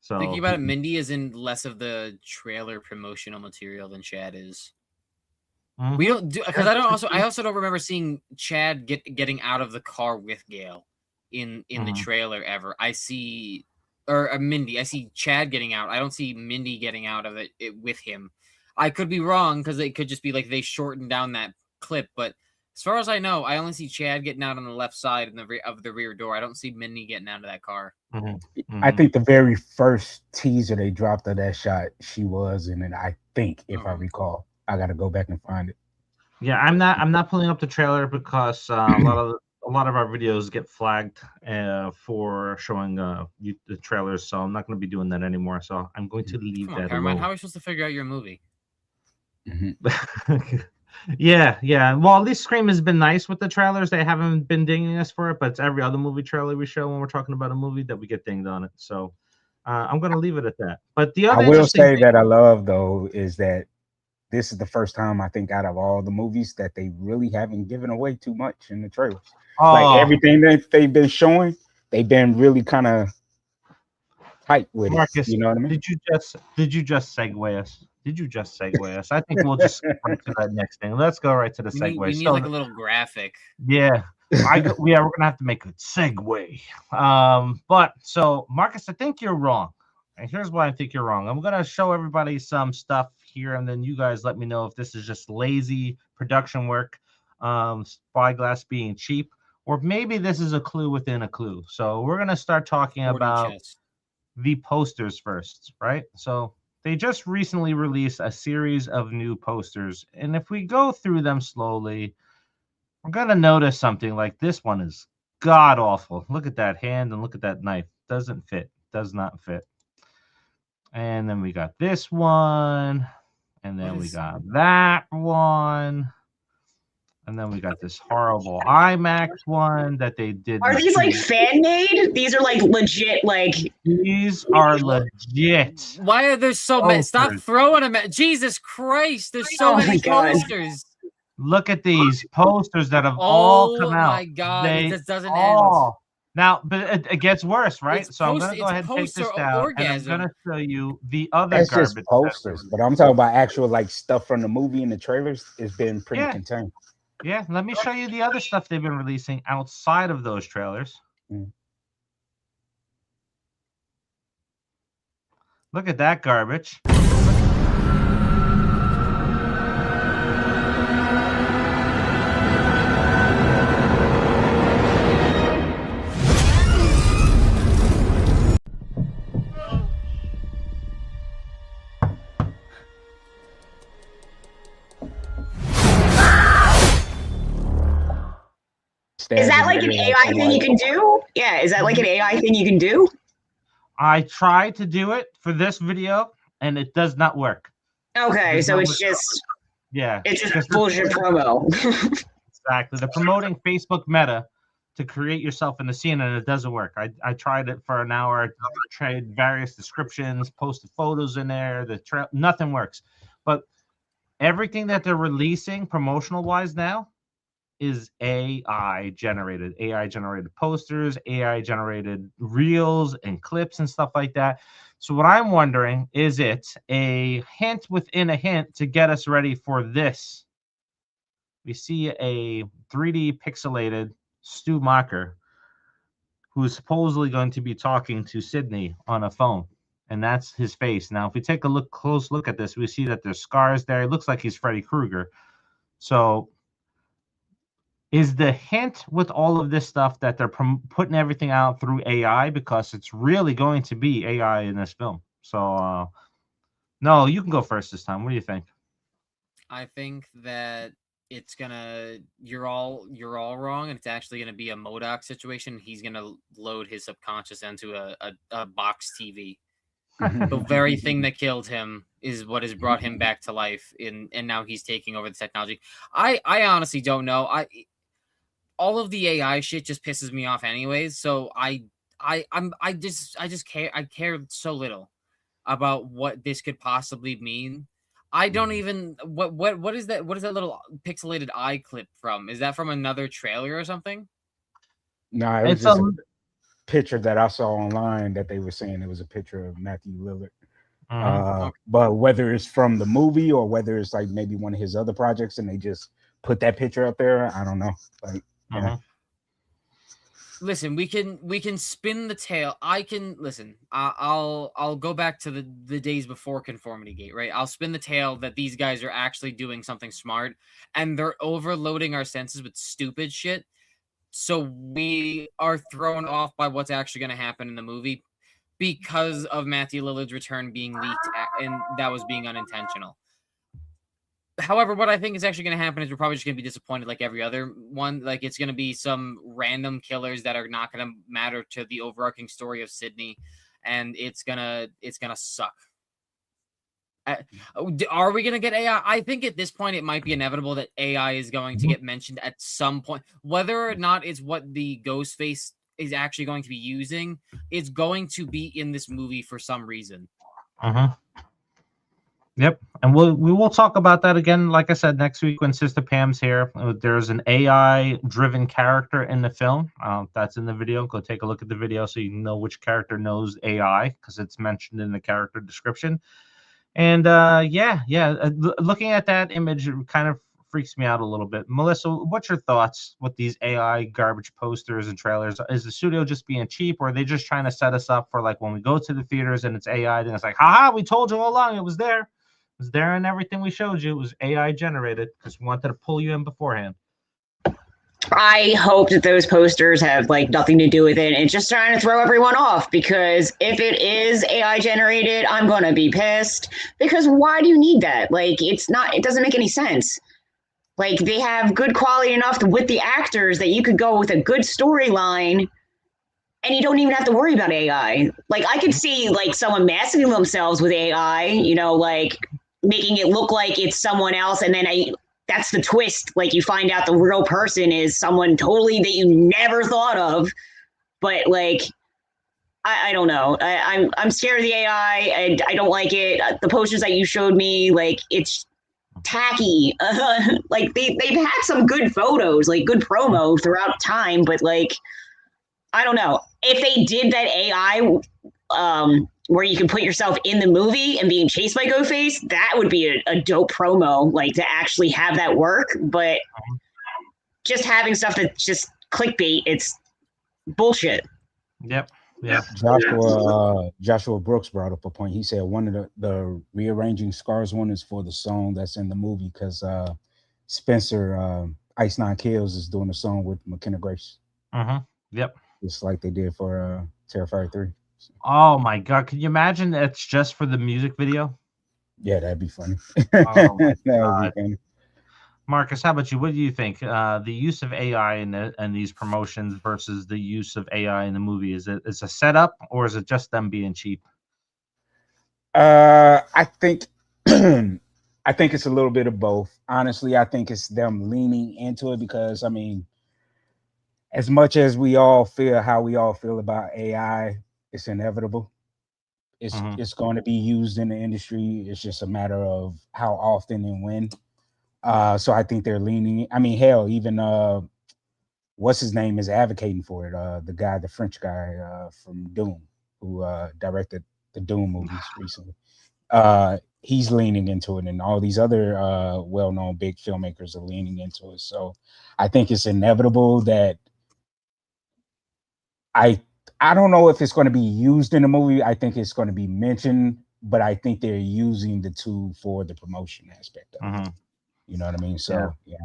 So thinking about it, Mindy is in less of the trailer promotional material than Chad is. We don't do because I also don't remember seeing Chad getting out of the car with Gail in the trailer ever. I see. Or Mindy. I see Chad getting out. I don't see Mindy getting out of it with him. I could be wrong because it could just be like they shortened down that clip. But as far as I know, I only see Chad getting out on the left side of the rear door. I don't see Mindy getting out of that car. I think the very first teaser they dropped of that shot, she was in it. I think, if I recall, I got to go back and find it. Yeah, I'm not pulling up the trailer because a lot of our videos get flagged for showing the trailers, so I'm not going to be doing that anymore. So I'm going to leave that alone. How are we supposed to figure out your movie? Yeah. Well, at least Scream has been nice with the trailers. They haven't been dinging us for it, but it's every other movie trailer we show when we're talking about a movie that we get dinged on it. So I'm gonna leave it at that. But the I other will interesting say thing, that I love though is that this is the first time I think out of all the movies that they really haven't given away too much in the trailers. Like oh, everything that they've been showing, they've been really kind of tight with it. Marcus, You know what I mean? did you just segue us? Did you just segue us? I think we'll just skip right to that next thing. Let's go right to the segue. We need like a little graphic. Yeah, we're gonna have to make a segue. But so Marcus, I think you're wrong, and here's why I think you're wrong. I'm gonna show everybody some stuff here, and then you guys let me know if this is just lazy production work, Spyglass being cheap, or maybe this is a clue within a clue. So we're gonna start talking 40 about chess. the posters first, right? So they just recently released a series of new posters, and if we go through them slowly, we're gonna notice something like this one is god awful. Look at that hand and look at that knife. Doesn't fit. Does not fit. And then we got this one, and then we got that one, and then we got this horrible IMAX one that they did. Are these like fan made? These are like legit, like These are legit. Why are there so many? Stop Posters. throwing them at Jesus Christ! There's so Oh many my God. posters. Look at these posters that have all Oh come out. my God! They This doesn't all now, but it gets worse, right? It's So I'm post- gonna go it's ahead and take this poster down, orgasm. and I'm gonna show you the other That's garbage. just that posters, but I'm talking about actual like stuff from the movie and the trailers. It's been pretty Yeah. contained. Yeah, let me show you the other stuff they've been releasing outside of those trailers. Mm. Look at that garbage. is that like an AI thing you can do? Yeah, is that like an AI thing you can do? I tried to do it for this video, and it does not work. Okay, so it's just Yeah, it's bullshit promo. exactly. They're promoting Facebook Meta to create yourself in the scene, and it doesn't work. I tried it for an hour. I tried various descriptions, posted photos in there. Nothing works. But everything that they're releasing promotional wise now is AI generated. AI generated posters, AI generated reels and clips and stuff like that. So what I'm wondering, is it a hint within a hint to get us ready for this? We see a 3D pixelated Stu Macher who is supposedly going to be talking to Sydney on a phone, and that's his face. Now, if we take a close look at this, we see that there's scars there. It looks like he's Freddy Krueger. So is the hint with all of this stuff that they're putting everything out through AI, because it's really going to be AI in this film? So, no, you can go first this time. What do you think? I think that it's gonna you're all wrong, and it's actually gonna be a MODOK situation. He's gonna load his subconscious into a box TV. The very thing that killed him is what has brought him back to life, and now he's taking over the technology. I honestly don't know. All of the AI shit just pisses me off anyways. So I care so little about what this could possibly mean. I don't even what is that little pixelated eye clip from? Is that from another trailer or something? No, it was just a picture that I saw online that they were saying it was a picture of Matthew Lillard. Okay. But whether it's from the movie or whether it's like maybe one of his other projects and they just put that picture up there, I don't know. Like, yeah. Listen, we can spin the tale. I can listen. I'll go back to the days before Conformity Gate, right? I'll spin the tale that these guys are actually doing something smart, and they're overloading our senses with stupid shit, so we are thrown off by what's actually going to happen in the movie because of Matthew Lillard's return being leaked, and that was being unintentional. However, what I think is actually going to happen is we're probably just going to be disappointed like every other one. Like, it's going to be some random killers that are not going to matter to the overarching story of Sydney, and it's gonna suck. Are we going to get AI? I think at this point it might be inevitable that AI is going to get mentioned at some point. Whether or not it's what the Ghostface is actually going to be using, it's going to be in this movie for some reason. Yep, and we will talk about that again. Like I said, next week when Sister Pam's here, there's an AI-driven character in the film. That's in the video. Go take a look at the video so you can know which character knows AI because it's mentioned in the character description. And looking at that image, it kind of freaks me out a little bit. Melissa, what's your thoughts with these AI garbage posters and trailers? Is the studio just being cheap, or are they just trying to set us up for like when we go to the theaters and it's AI, then it's like, haha, we told you all along, it was there. It was there in everything we showed you. It was AI generated because we wanted to pull you in beforehand. I hope that those posters have like nothing to do with it and just trying to throw everyone off, because if it is AI generated, I'm going to be pissed, because why do you need that? Like, it doesn't make any sense. Like, they have good quality enough with the actors that you could go with a good storyline and you don't even have to worry about AI. Like, I could see like someone masking themselves with AI, like making it look like it's someone else, and then that's the twist. Like, you find out the real person is someone totally that you never thought of. But like, I don't know. I'm scared of the AI, and I don't like it. The posters that you showed me, like, it's tacky. Like they've had some good photos, like good promo throughout time, but like, I don't know. If they did that AI, where you can put yourself in the movie and being chased by Ghostface, that would be a dope promo, like to actually have that work. But just having stuff that's just clickbait, it's bullshit. Yep. Yeah. Joshua Brooks brought up a point. He said one of the rearranging scars one is for the song that's in the movie, because Spencer Ice Nine Kills is doing a song with McKenna Grace. Yep. Just like they did for Terrifier 3. Oh my God! Can you imagine that's just for the music video? Yeah, that'd be funny. Oh my That God. would be funny. Marcus, how about you? What do you think? The use of AI in these promotions versus the use of AI in the movie, is it a setup, or is it just them being cheap? I think I think it's a little bit of both. Honestly, I think it's them leaning into it, because I mean, as much as we all feel how we all feel about AI, it's inevitable. It's going to be used in the industry. It's just a matter of how often and when. So I think they're leaning. I mean, hell, even what's his name is advocating for it. The French guy from Doom, who directed the Doom movies recently. He's leaning into it, and all these other well-known big filmmakers are leaning into it. So I think it's inevitable that I don't know if it's going to be used in the movie. I think it's going to be mentioned, but I think they're using the tool for the promotion aspect of it. You know what I mean? So yeah.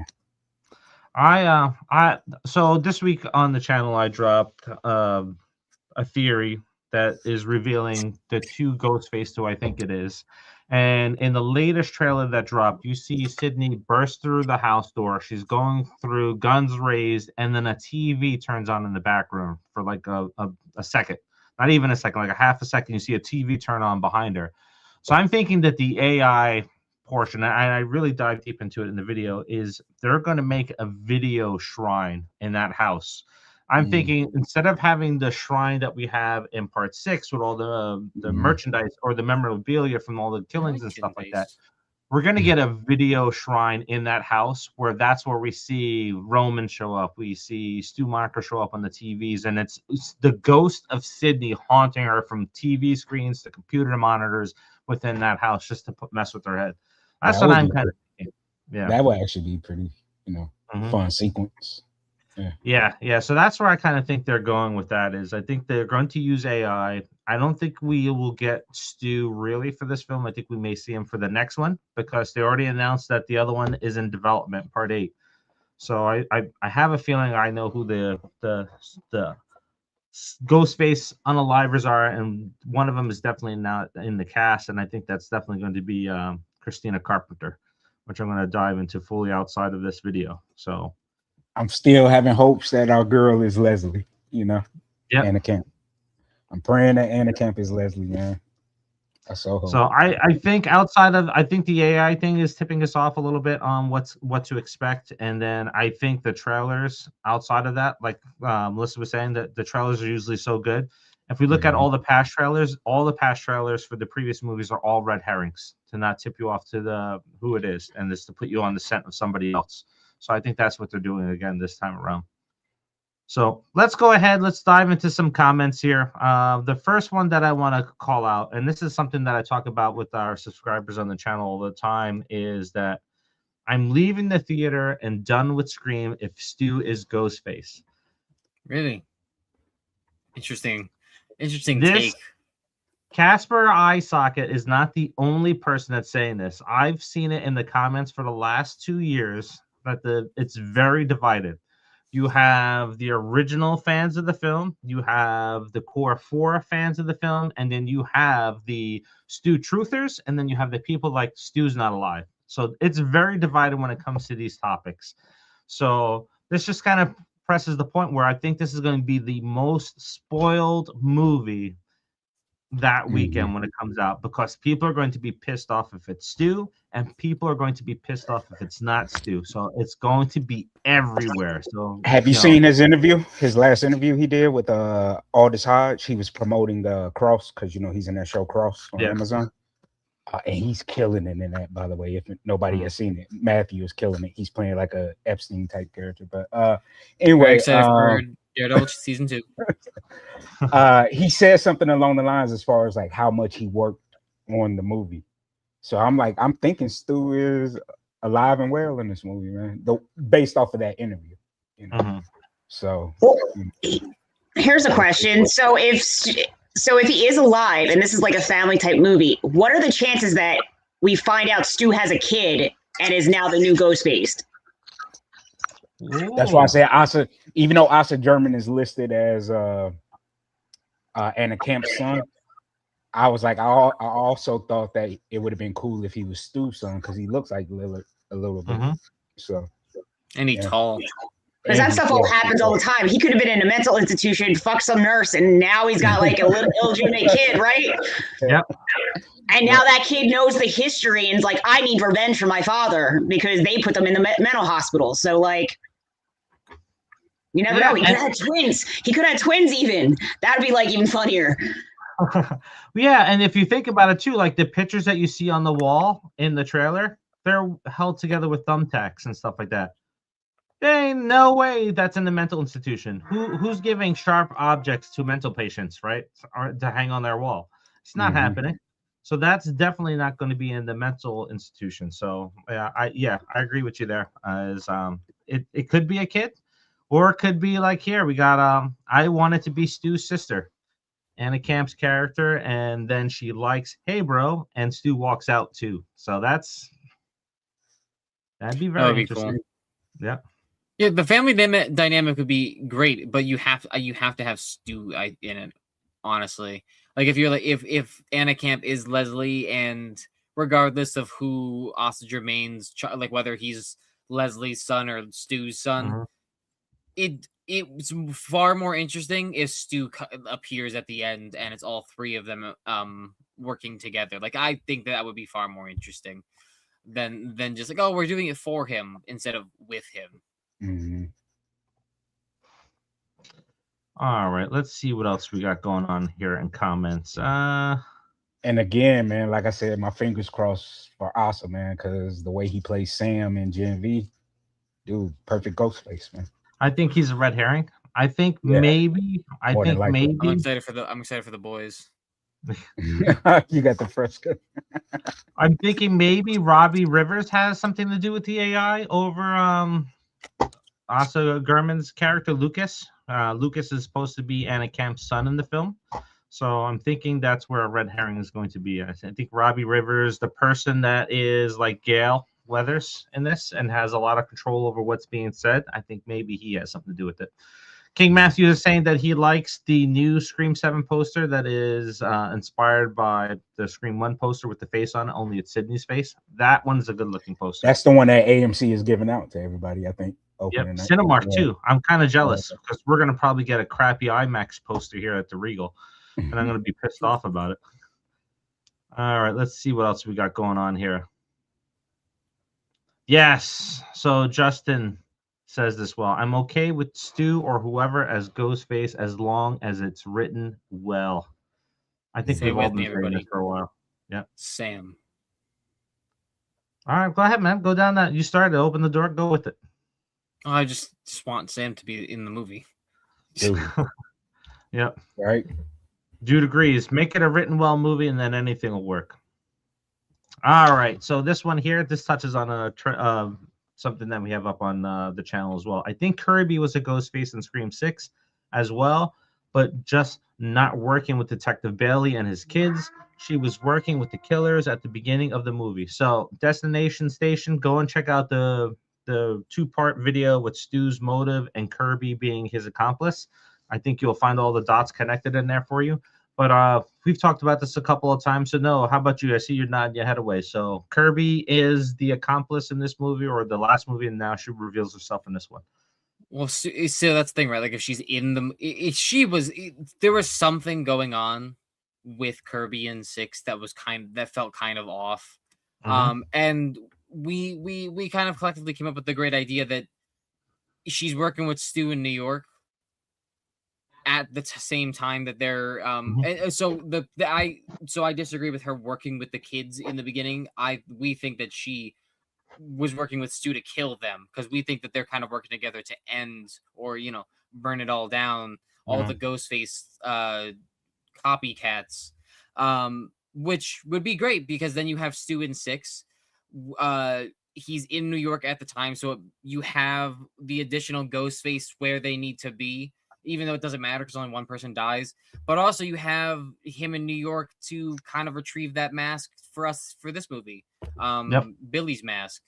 So this week on the channel, I dropped a theory that is revealing the two Ghostface, who I think it is. And in the latest trailer that dropped, you see Sydney burst through the house door. She's going through, guns raised, and then a TV turns on in the back room for like a second. Not even a second, like a half a second. You see a TV turn on behind her. So I'm thinking that the AI portion, and I really dive deep into it in the video, is they're going to make a video shrine in that house. I'm thinking, instead of having the shrine that we have in part 6 with all the merchandise or the memorabilia from all the killings and stuff like that, we're going to get a video shrine in that house, where that's where we see Roman show up. We see Stu Macher show up on the TVs, and it's the ghost of Sydney haunting her from TV screens to computer monitors within that house, just to mess with her head. That's what I'm kind of thinking. Yeah. That would actually be pretty, fun sequence. Yeah. So that's where I kind of think they're going with that. Is I think they're going to use AI. I don't think we will get Stu really for this film. I think we may see him for the next one, because they already announced that the other one is in development, part 8. So I have a feeling I know who the Ghostface unalivers are, and one of them is definitely not in the cast, and I think that's definitely going to be Christina Carpenter, which I'm going to dive into fully outside of this video. So I'm still having hopes that our girl is Leslie, Anna Camp. I'm praying that Anna Camp is Leslie, man. I saw. So I think I think the AI thing is tipping us off a little bit on what to expect, and then I think the trailers outside of that, like Melissa was saying, that the trailers are usually so good. If we look at all the past trailers for the previous movies are all red herrings to not tip you off to the who it is, and this to put you on the scent of somebody else. So I think that's what they're doing again this time around. So let's go ahead. Let's dive into some comments here. The first one that I want to call out, and this is something that I talk about with our subscribers on the channel all the time, is that I'm leaving the theater and done with Scream if Stu is Ghostface. Really? Interesting This take. Casper Eye Socket is not the only person that's saying this. I've seen it in the comments for the last 2 years that it's very divided. You have the original fans of the film, you have the core 4 fans of the film, and then you have the Stu truthers, and then you have the people like Stu's not alive. So it's very divided when it comes to these topics. So this just kind of presses the point where I think this is going to be the most spoiled movie that weekend when it comes out, because people are going to be pissed off if it's Stu, and people are going to be pissed off if it's not Stu. So it's going to be everywhere. So have you seen his interview? His last interview he did with Aldous Hodge. He was promoting Cross, because he's in that show Cross on Amazon. And he's killing it in that, by the way. If nobody has seen it, Matthew is killing it. He's playing like a Epstein type character. But anyway, Daredevil season 2. He said something along the lines as far as like how much he worked on the movie. So I'm thinking Stu is alive and well in this movie, man. Based off of that interview, So here's a question. So if he is alive and this is like a family type movie, what are the chances that we find out Stu has a kid and is now the new Ghostface? That's why I say Asa, even though Asa German is listed as Anna Camp's son, I was like, I also thought that it would have been cool if he was Stu's son, because he looks like Lillard a little bit. So, and he's tall. Because that stuff all happens all the time. He could have been in a mental institution, fucked some nurse, and now he's got like a little illegitimate kid, right? Yep. And now that kid knows the history and is like, I need revenge for my father because they put them in the mental hospital. So like, you never know. He could have twins. He could have twins even. That would be like even funnier. Yeah, and if you think about it too, like the pictures that you see on the wall in the trailer, they're held together with thumbtacks and stuff like that. There ain't no way that's in the mental institution. Who's giving sharp objects to mental patients, right? Or to hang on their wall? It's not happening. So that's definitely not going to be in the mental institution. So I agree with you there. It could be a kid, or it could be like here we got I want it to be Stu's sister, Anna Camp's character, and then she likes, hey bro, and Stu walks out too. So that'd be very interesting. Cool. Yeah. Yeah, the family dynamic would be great, but you have to have Stu in it. Honestly, like if you're like if Anna Camp is Leslie, and regardless of who Asa Germain's like whether he's Leslie's son or Stu's son, it's far more interesting if Stu appears at the end and it's all three of them working together. Like I think that would be far more interesting than just like, oh, we're doing it for him instead of with him. All right, let's see what else we got going on here in comments. And again, man, like I said, my fingers crossed for Asa, man, because the way he plays Sam in Gen V, dude, perfect Ghostface, man. I think he's a red herring. I think maybe. I'm excited for the boys. You got the fresco. I'm thinking maybe Robbie Rivers has something to do with the AI over Asa German's character Lukas. Lukas is supposed to be Anna Camp's son in the film, so I'm thinking that's where a red herring is going to be. I think Robbie Rivers, the person that is like Gale Weathers in this and has a lot of control over what's being said, I think maybe he has something to do with it. King Matthew is saying that he likes the new Scream 7 poster that is inspired by the Scream 1 poster with the face on it, only it's Sydney's face. That one's a good-looking poster. That's the one that AMC is giving out to everybody, I think. Yep, Cinemark too. I'm kind of jealous because we're going to probably get a crappy IMAX poster here at the Regal, and I'm going to be pissed off about it. All right, let's see what else we got going on here. Yes. So Justin says this well. I'm okay with Stu or whoever as Ghostface as long as it's written well. I think Say we've all with me, been saying this everybody. for a while. Yeah. Sam. All right, go ahead, man. Go down that. You started. Open the door. Go with it. Oh, I just want Sam to be in the movie. Dude, Yep. right? Jude agrees. Make it a written well movie, and then anything will work. All right. So this one here, this touches on something that we have up on the channel as well. I think Kirby was a Ghostface in Scream 6 as well, but just not working with Detective Bailey and his kids. She was working with the killers at the beginning of the movie. So Destination Station, go and check out the two-part video with Stu's motive and Kirby being his accomplice. I think you'll find all the dots connected in there for you. But we've talked about this a couple of times. So no, how about you? I see you're nodding your head away. So Kirby is the accomplice in this movie or the last movie, and now she reveals herself in this one. Well, so that's the thing, right? Like if she's in the, if she was, there was something going on with Kirby in 6 that felt kind of off. And we kind of collectively came up with the great idea that she's working with Stu in New York at the same time that they're and so I disagree with her working with the kids in the beginning. We think that she was working with Stu to kill them because we think that they're kind of working together to end or burn it all down, all the Ghostface copycats, which would be great because then you have Stu in 6. He's in New York at the time, so you have the additional Ghostface where they need to be, even though it doesn't matter because only one person dies. But also you have him in New York to kind of retrieve that mask for us for this movie. Billy's mask.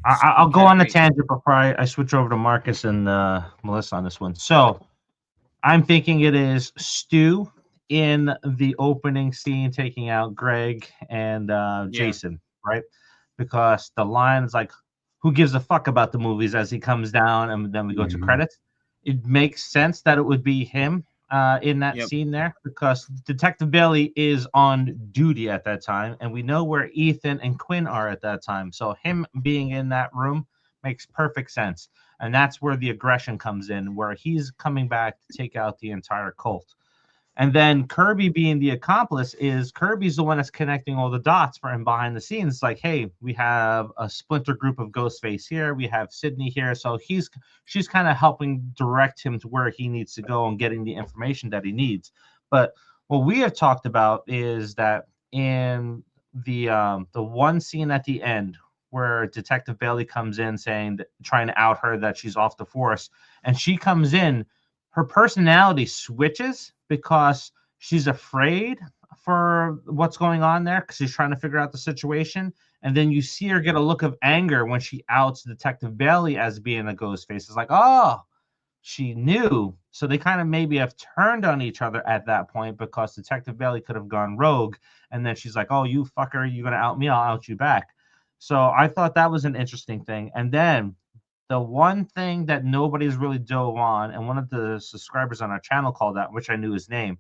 I'll go on the tangent before I switch over to Marcus and Melissa on this one. So I'm thinking it is Stu in the opening scene taking out Greg and Jason, right? Because the line is like, who gives a fuck about the movies as he comes down, and then we go to credits. It makes sense that it would be him in that scene there because Detective Bailey is on duty at that time, and we know where Ethan and Quinn are at that time. So him being in that room makes perfect sense. And that's where the aggression comes in, where he's coming back to take out the entire cult. And then Kirby being the accomplice is Kirby's the one that's connecting all the dots for him behind the scenes. It's like, hey, we have a splinter group of Ghostface here. We have Sydney here. So she's kind of helping direct him to where he needs to go and getting the information that he needs. But what we have talked about is that in the one scene at the end where Detective Bailey comes in trying to out her that she's off the force, and she comes in, her personality switches because she's afraid for what's going on there because she's trying to figure out the situation. And then you see her get a look of anger when she outs Detective Bailey as being a ghost face. It's like, oh, she knew. So they kind of maybe have turned on each other at that point because Detective Bailey could have gone rogue. And then she's like, oh, you fucker, you're going to out me, I'll out you back. So I thought that was an interesting thing. And then the one thing that nobody's really dove on, and one of the subscribers on our channel called out, which I knew his name,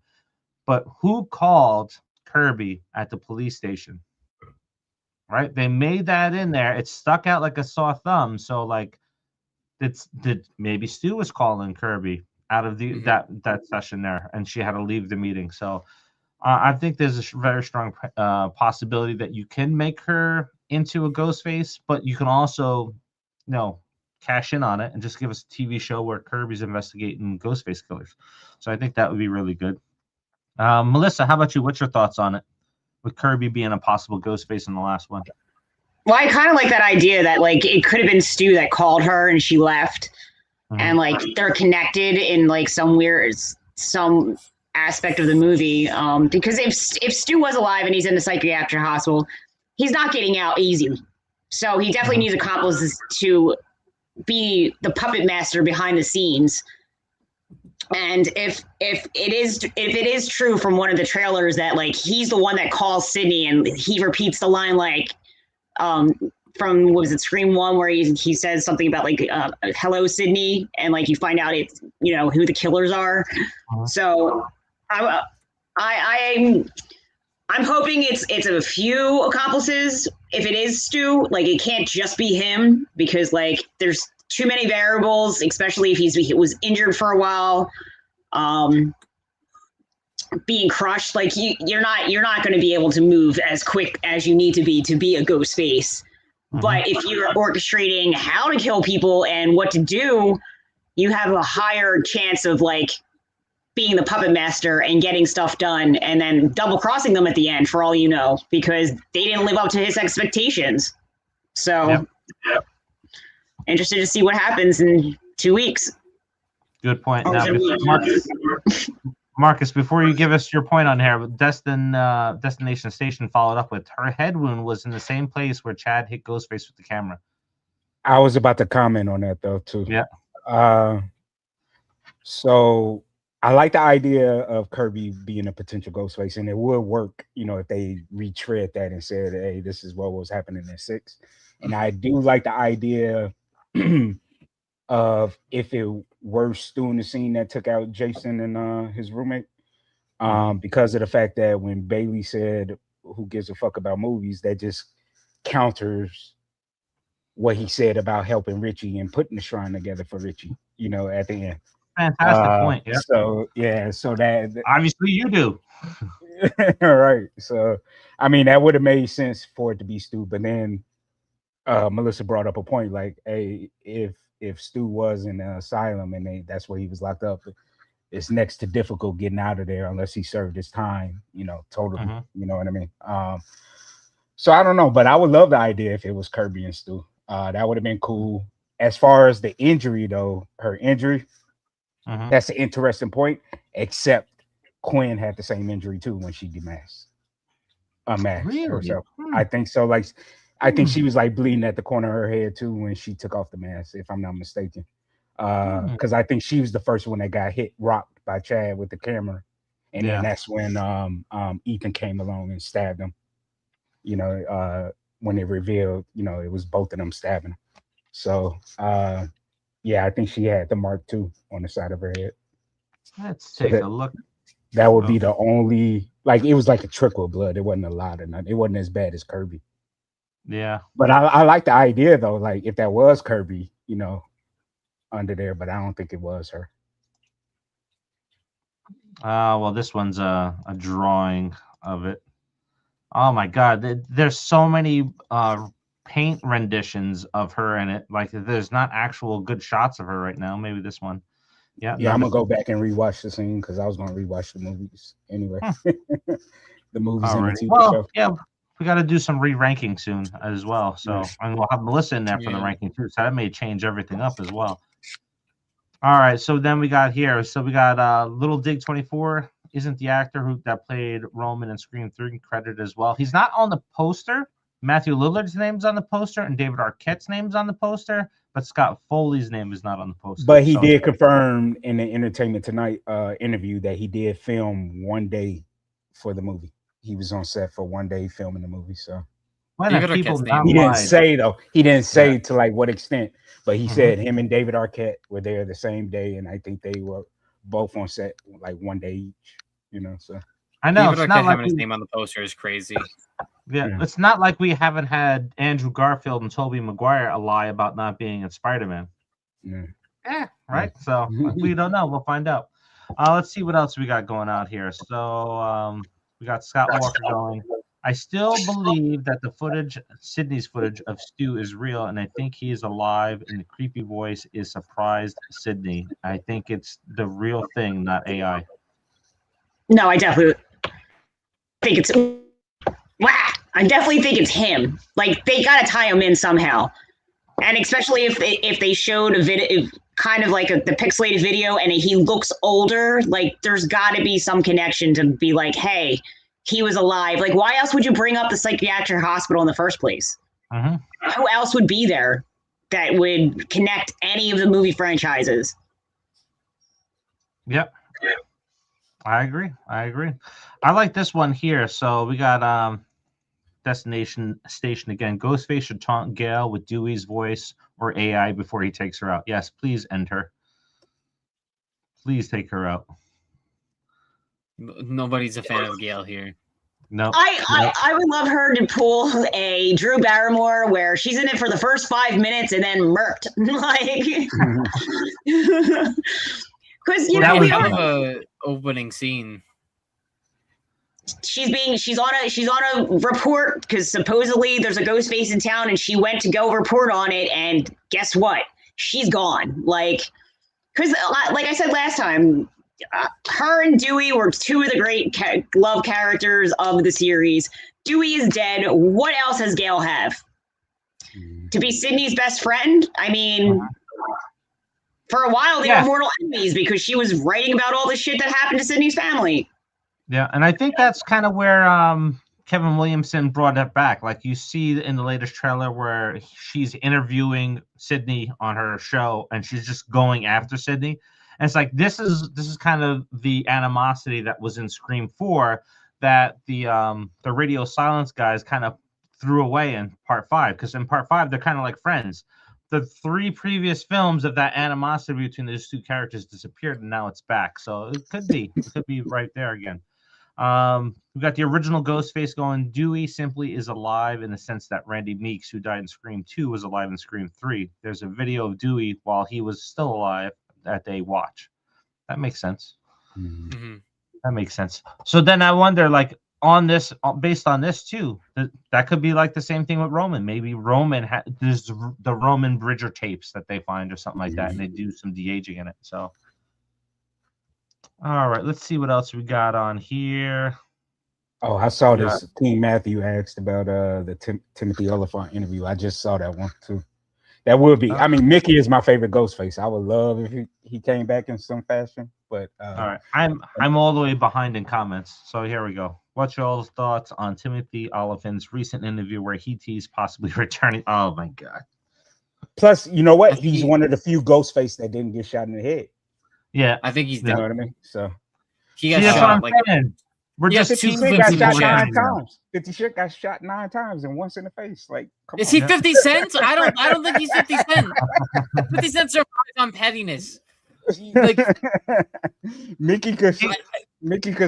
but who called Kirby at the police station? Right? They made that in there. It stuck out like a sore thumb. So like, did maybe Stu was calling Kirby out of that session there, and she had to leave the meeting. So I think there's a very strong possibility that you can make her into a ghost face, but you can also, cash in on it and just give us a TV show where Kirby's investigating Ghostface killers. So I think that would be really good. Melissa, how about you? What's your thoughts on it with Kirby being a possible Ghostface in the last one? Well, I kind of like that idea that like it could have been Stu that called her and she left, and like they're connected in like some aspect of the movie. Because if Stu was alive and he's in the psychiatric hospital, he's not getting out easy. So he definitely needs accomplices to be the puppet master behind the scenes. And if it is true from one of the trailers that like he's the one that calls Sydney and he repeats the line like from what was it, Scream 1, where he says something about like hello Sydney, and like you find out it's who the killers are. So I'm hoping it's a few accomplices. If it is Stu, like it can't just be him because like there's too many variables, especially if he was injured for a while, being crushed. Like you're not going to be able to move as quick as you need to be a ghost face. But if you're orchestrating how to kill people and what to do, you have a higher chance of like being the puppet master and getting stuff done and then double crossing them at the end for all you know, because they didn't live up to his expectations. So interested to see what happens in 2 weeks. Good point. Now, Marcus, before you give us your point on here, Destination Station followed up with her head wound was in the same place where Chad hit Ghostface with the camera. I was about to comment on that though too. Yeah. So I like the idea of Kirby being a potential Ghostface, and it would work, you know, if they retread that and said, "Hey, this is what was happening in 6." And I do like the idea of if it were Stu in the scene that took out Jason and his roommate, because of the fact that when Bailey said, "Who gives a fuck about movies?" that just counters what he said about helping Richie and putting the shrine together for Richie, you know, at the end. Fantastic point. Yeah. So that obviously you do. All right. So I mean that would have made sense for it to be Stu, but then Melissa brought up a point like, hey, if Stu was in an asylum and that's where he was locked up, it's next to difficult getting out of there unless he served his time, you know, totally. You know what I mean? So I don't know, but I would love the idea if it was Kirby and Stu. That would have been cool. As far as the injury though, her injury, that's an interesting point, except Quinn had the same injury too when she unmasked herself. I think so. Like, I think she was like bleeding at the corner of her head too when she took off the mask, if I'm not mistaken. Because I think she was the first one that got rocked by Chad with the camera. And then that's when Ethan came along and stabbed him. You know, when it revealed, you know, it was both of them stabbing him. So yeah, I think she had the mark too on the side of her head. Let's take a look. That would be the only, like, it was like a trickle of blood. It wasn't a lot or nothing. It wasn't as bad as Kirby. Yeah. But I like the idea though, like if that was Kirby, you know, under there, but I don't think it was her. Well, this one's a drawing of it. Oh my God, there's so many paint renditions of her in it. Like there's not actual good shots of her right now. Maybe this one. Yeah, I'm gonna go back and rewatch the scene because I was gonna rewatch the movies anyway. The movies and the TV show. Yeah, we got to do some re-ranking soon as well. So and we'll have Melissa in there for the ranking too. So that may change everything up as well. All right, so then we got here. So we got Little Dig 24 isn't the actor that played Roman in Scream 3 credited as well. He's not on the poster. Matthew Lillard's name's on the poster and David Arquette's name's on the poster, but Scott Foley's name is not on the poster. But he did confirm in the Entertainment Tonight interview that he did film one day for the movie. He was on set for one day filming the movie. So he didn't say though. He didn't say to like what extent, but he said him and David Arquette were there the same day, and I think they were both on set like one day each. You know, so I know David Arquette having his name on the poster is crazy. Yeah, it's not like we haven't had Andrew Garfield and Tobey Maguire lie about not being in Spider-Man. Right. So we don't know. We'll find out. Let's see what else we got going on here. So we got Scott Walker going. I still believe that the footage, Sydney's footage of Stu is real, and I think he is alive, and the creepy voice is surprised Sydney. I think it's the real thing, not AI. No, I definitely think it's... I definitely think it's him. Like, they got to tie him in somehow. And especially if they showed a video, kind of like the pixelated video, and he looks older, like, there's got to be some connection to be like, hey, he was alive. Like, why else would you bring up the psychiatric hospital in the first place? Who else would be there that would connect any of the movie franchises? Yep. I agree. I like this one here. So we got Destination Station again. Ghostface should taunt Gail with Dewey's voice or AI before he takes her out. Yes, please end her. Please take her out. Nobody's a fan of Gail here. No. I would love her to pull a Drew Barrymore where she's in it for the first 5 minutes and then murked. Like, because Well, that that was was a opening scene. she's on a report because supposedly there's a ghost face in town, and she went to go report on it, and guess what? She's gone. Like, because like I said last time, her and Dewey were two of the great love characters of the series. Dewey is dead. What else has Gale have? To be Sydney's best friend? I mean, for a while they were mortal enemies because she was writing about all the shit that happened to Sydney's family. Yeah, and I think that's kind of where Kevin Williamson brought it back. Like you see in the latest trailer where she's interviewing Sydney on her show, and she's just going after Sydney. And it's like this is kind of the animosity that was in Scream 4 that the Radio Silence guys kind of threw away in Part 5, because in Part 5 they're kind of like friends. The 3 previous films of that animosity between those two characters disappeared, and now it's back. So it could be right there again. We got the original Ghostface going. Dewey simply is alive in the sense that Randy Meeks, who died in Scream 2, was alive in Scream 3. There's a video of Dewey while he was still alive that they watch. That makes sense. Mm-hmm. That makes sense. So then I wonder, like, on this, based on this too, that could be like the same thing with Roman. Maybe Roman there's the Roman Bridger tapes that they find or something like that, and they do some de-aging in it. So, all right, let's see what else we got on here. Oh, I saw this. King Matthew asked about the Timothy Oliphant interview. I just saw that one too. That would be. I mean, Mickey is my favorite Ghostface. I would love if he came back in some fashion. But all right, I'm all the way behind in comments. So here we go. What's y'all's thoughts on Timothy Oliphant's recent interview where he teased possibly returning? Oh my god! Plus, you know what? He's one of the few Ghostface that didn't get shot in the head. Yeah, I think he's You know what I mean? So he got shot like. We're Yes, just 50 Cent got shot 9 times. 50 Cent got shot 9 times and once in the face. Like, come is on. he 50 cents? I don't think he's 50 cents. 50 cents survives on pettiness. Like Mickey could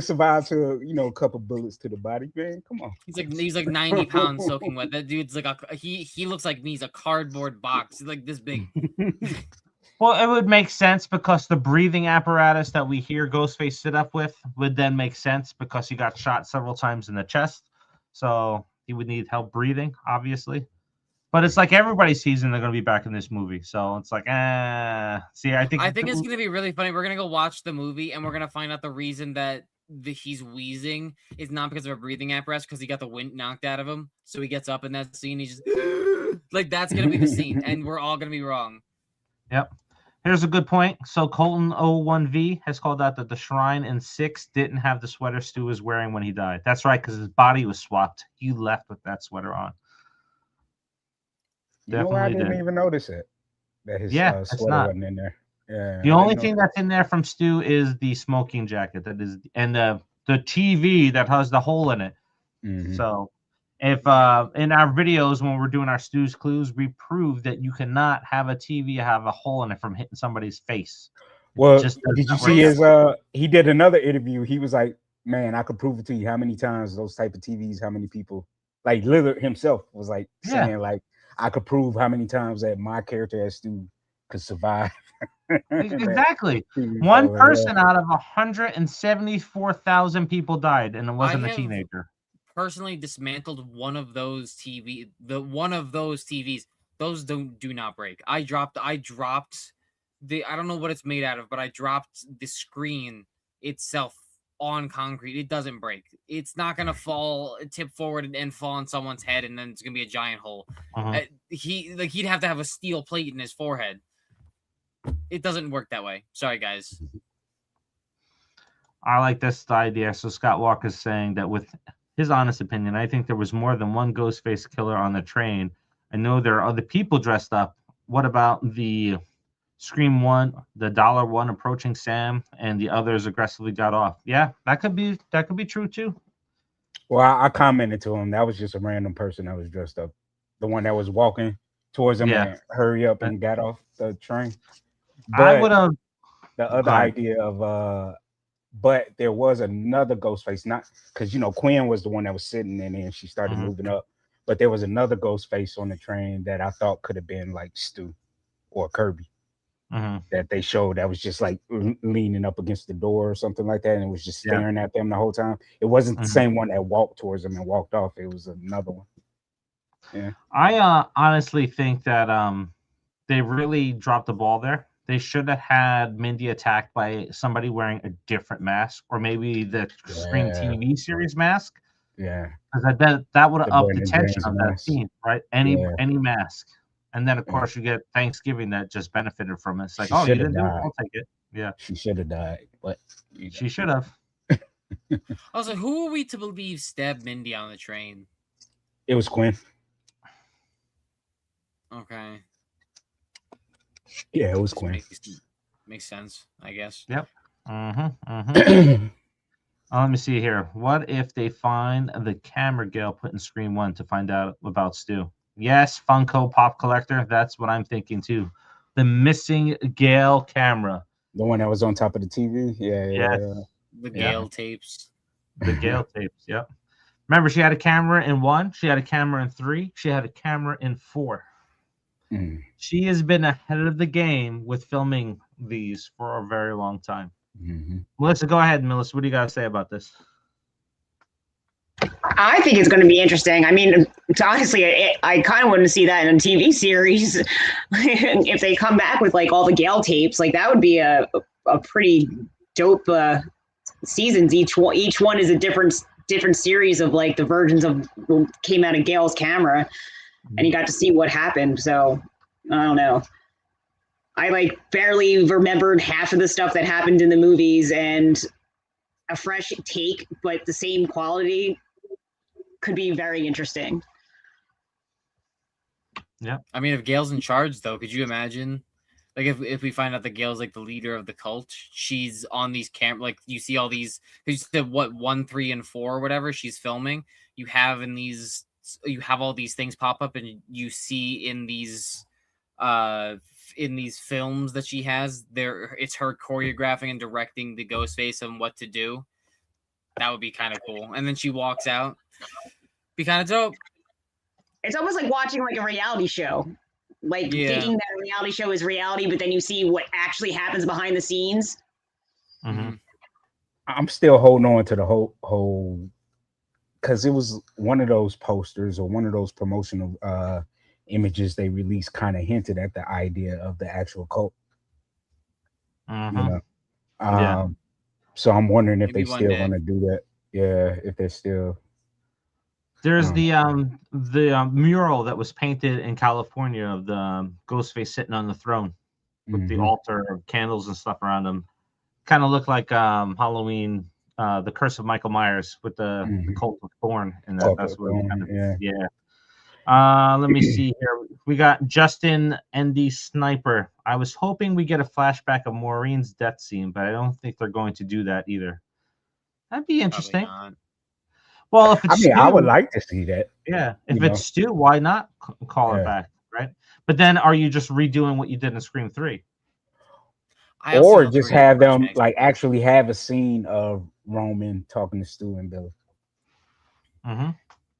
survive to a couple bullets to the body, man. Come on. He's like 90 pounds soaking wet. That dude's like he looks like me. He's a cardboard box. He's like this big. Well, it would make sense because the breathing apparatus that we hear Ghostface sit up with would then make sense because he got shot several times in the chest. So he would need help breathing, obviously. But it's like everybody's season they're going to be back in this movie. So it's like, see, I think it's going to be really funny. We're going to go watch the movie and we're going to find out the reason that he's wheezing is not because of a breathing apparatus, because he got the wind knocked out of him. So he gets up in that scene. He's just like, that's going to be the scene. And we're all going to be wrong. Yep. Here's a good point. So Colton 01V has called out that the Shrine in 6 didn't have the sweater Stu was wearing when he died. That's right, because his body was swapped. He left with that sweater on. I didn't even notice it. That his sweater wasn't in there. Yeah. The only thing that's in there from Stu is the smoking jacket and the TV that has the hole in it. Mm-hmm. So if in our videos when we're doing our Stu's Clues, we prove that you cannot have a TV have a hole in it from hitting somebody's face. Well, did you see his he did another interview. He was like, man, I could prove it to you how many times those type of TVs, how many people, like Lillard himself was like saying like, I could prove how many times that my character as Stu could survive. Exactly. One person out of 174,000 people died, and it wasn't a teenager. Personally dismantled one of those TVs. Those do not break. I dropped the, I don't know what it's made out of, but I dropped the screen itself on concrete. It doesn't break. It's not gonna tip forward and fall on someone's head, and then it's gonna be a giant hole. He'd have to have a steel plate in his forehead. It doesn't work that way. Sorry, guys. I like this idea. So Scott Walker's saying that with his honest opinion, I think there was more than one Ghostface killer on the train. I know there are other people dressed up. What about the Scream 1, the $1 approaching Sam, and the others aggressively got off? Yeah, that could be true too. Well, I commented to him. That was just a random person that was dressed up. The one that was walking towards him and hurry up and got off the train. But I would have the other idea of but there was another Ghostface, not because Quinn was the one that was sitting in, and she started moving up. But there was another Ghostface on the train that I thought could have been like Stu or Kirby that they showed that was just like leaning up against the door or something like that, and it was just staring at them the whole time. It wasn't the same one that walked towards them and walked off. It was another one. Yeah, I honestly think that they really dropped the ball there. They should have had Mindy attacked by somebody wearing a different mask, or maybe the Scream TV series mask. Yeah, because that would have upped the Brandon tension James of that mask. scene, right? Any mask, and then of course you get Thanksgiving that just benefited from it. It's like, She oh, you shoulda didn't do it, died. I'll take it. Yeah, she should have died, but she should have. Also, who are we to believe stabbed Mindy on the train? It was Quinn. Okay. Yeah, it was Quinn. Makes sense, I guess. Yep. Let me see here. What if they find the camera Gale put in Scream 1 to find out about Stu? Yes, Funko Pop Collector. That's what I'm thinking too. The missing Gale camera. The one that was on top of the TV? Yeah. The Gale tapes. The Gale tapes, yep. Remember, she had a camera in 1, she had a camera in 3, she had a camera in 4. She has been ahead of the game with filming these for a very long time. Melissa, go ahead, Melissa. What do you got to say about this? I think it's going to be interesting. I mean, honestly, I kind of want to see that in a TV series. If they come back with like all the Gale tapes, like that would be a pretty dope seasons. Each one is a different series of like the versions of what came out of Gale's camera, and you got to see what happened. So I don't know. I like barely remembered half of the stuff that happened in the movies, and a fresh take, but the same quality could be very interesting. Yeah. I mean, if Gale's in charge, though, could you imagine? Like, if we find out that Gale's like the leader of the cult, she's on these like you see all these, because you said what 1, 3, and 4 or whatever she's filming. You have all these things pop up, and you see in these films that she has there, it's her choreographing and directing the Ghostface and what to do. That would be kind of cool. And then she walks out. Be kind of dope. It's almost like watching like a reality show. Like thinking that a reality show is reality, but then you see what actually happens behind the scenes. I'm still holding on to the whole because it was one of those posters or one of those promotional images they released kind of hinted at the idea of the actual cult. So I'm wondering if they still want to do that. Yeah, if they're still. There's the mural that was painted in California of the Ghostface sitting on the throne with the altar of candles and stuff around him. Kind of looked like Halloween, the Curse of Michael Myers with the Cult of Thorn, and that's what let me see here. We got Justin ND Sniper. I was hoping we get a flashback of Maureen's death scene, but I don't think they're going to do that either. That'd be interesting. Well, if it's Stu, I would like to see that. Yeah, if it's Stu, why not call it back, right? But then, are you just redoing what you did in Scream 3? Or just have them like actually have a scene of Roman talking to Stu and Billy.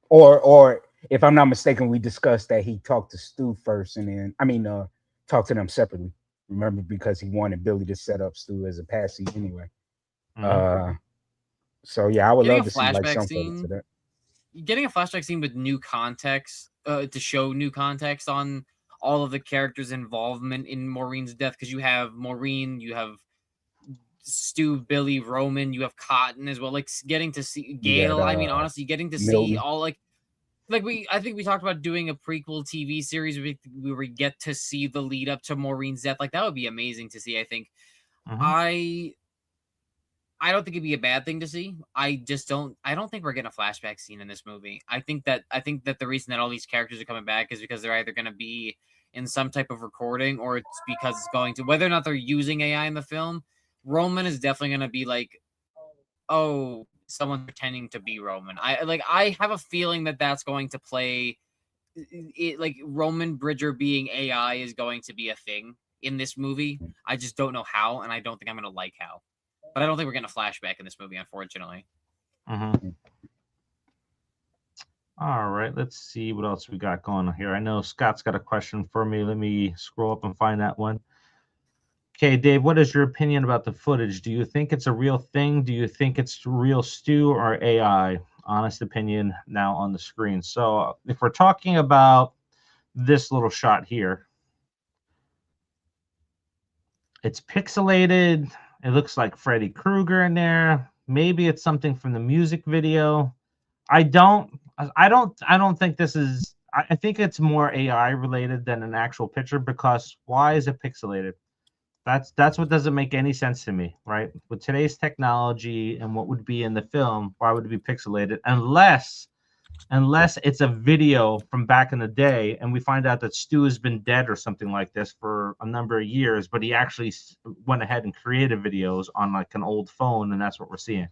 Or if I'm not mistaken, we discussed that he talked to Stu first, and then talked to them separately. Remember, because he wanted Billy to set up Stu as a patsy anyway. So yeah, I would love to see like something to that. Getting a flashback scene with new context to show new context on all of the characters' involvement in Maureen's death, because you have Maureen, you have Stu, Billy, Roman, you have Cotton as well. Like getting to see Gale. I mean, honestly, getting to see all I think we talked about doing a prequel TV series where we get to see the lead up to Maureen's death. Like that would be amazing to see. I think. I don't think it'd be a bad thing to see. I don't think we're getting a flashback scene in this movie. I think that the reason that all these characters are coming back is because they're either going to be in some type of recording, or it's because it's going to, whether or not they're using AI in the film. Roman is definitely going to be like, oh, someone pretending to be Roman. I have a feeling that that's going to play it, like Roman Bridger being AI is going to be a thing in this movie. I just don't know how, and I don't think I'm going to like how. But I don't think we're getting a flashback in this movie, unfortunately. Mm-hmm. All right, let's see what else we got going on here. I know Scott's got a question for me. Let me scroll up and find that one. Okay, Dave, what is your opinion about the footage? Do you think it's a real thing? Do you think it's real Stu or AI? Honest opinion now on the screen. So if we're talking about this little shot here, it's pixelated. It looks like Freddy Krueger in there. Maybe it's something from the music video. I don't think this is. I think it's more AI related than an actual picture, because why is it pixelated? That's what doesn't make any sense to me, right? With today's technology and what would be in the film, why would it be pixelated? Unless it's a video from back in the day and we find out that Stu has been dead or something like this for a number of years, but he actually went ahead and created videos on like an old phone, and that's what we're seeing.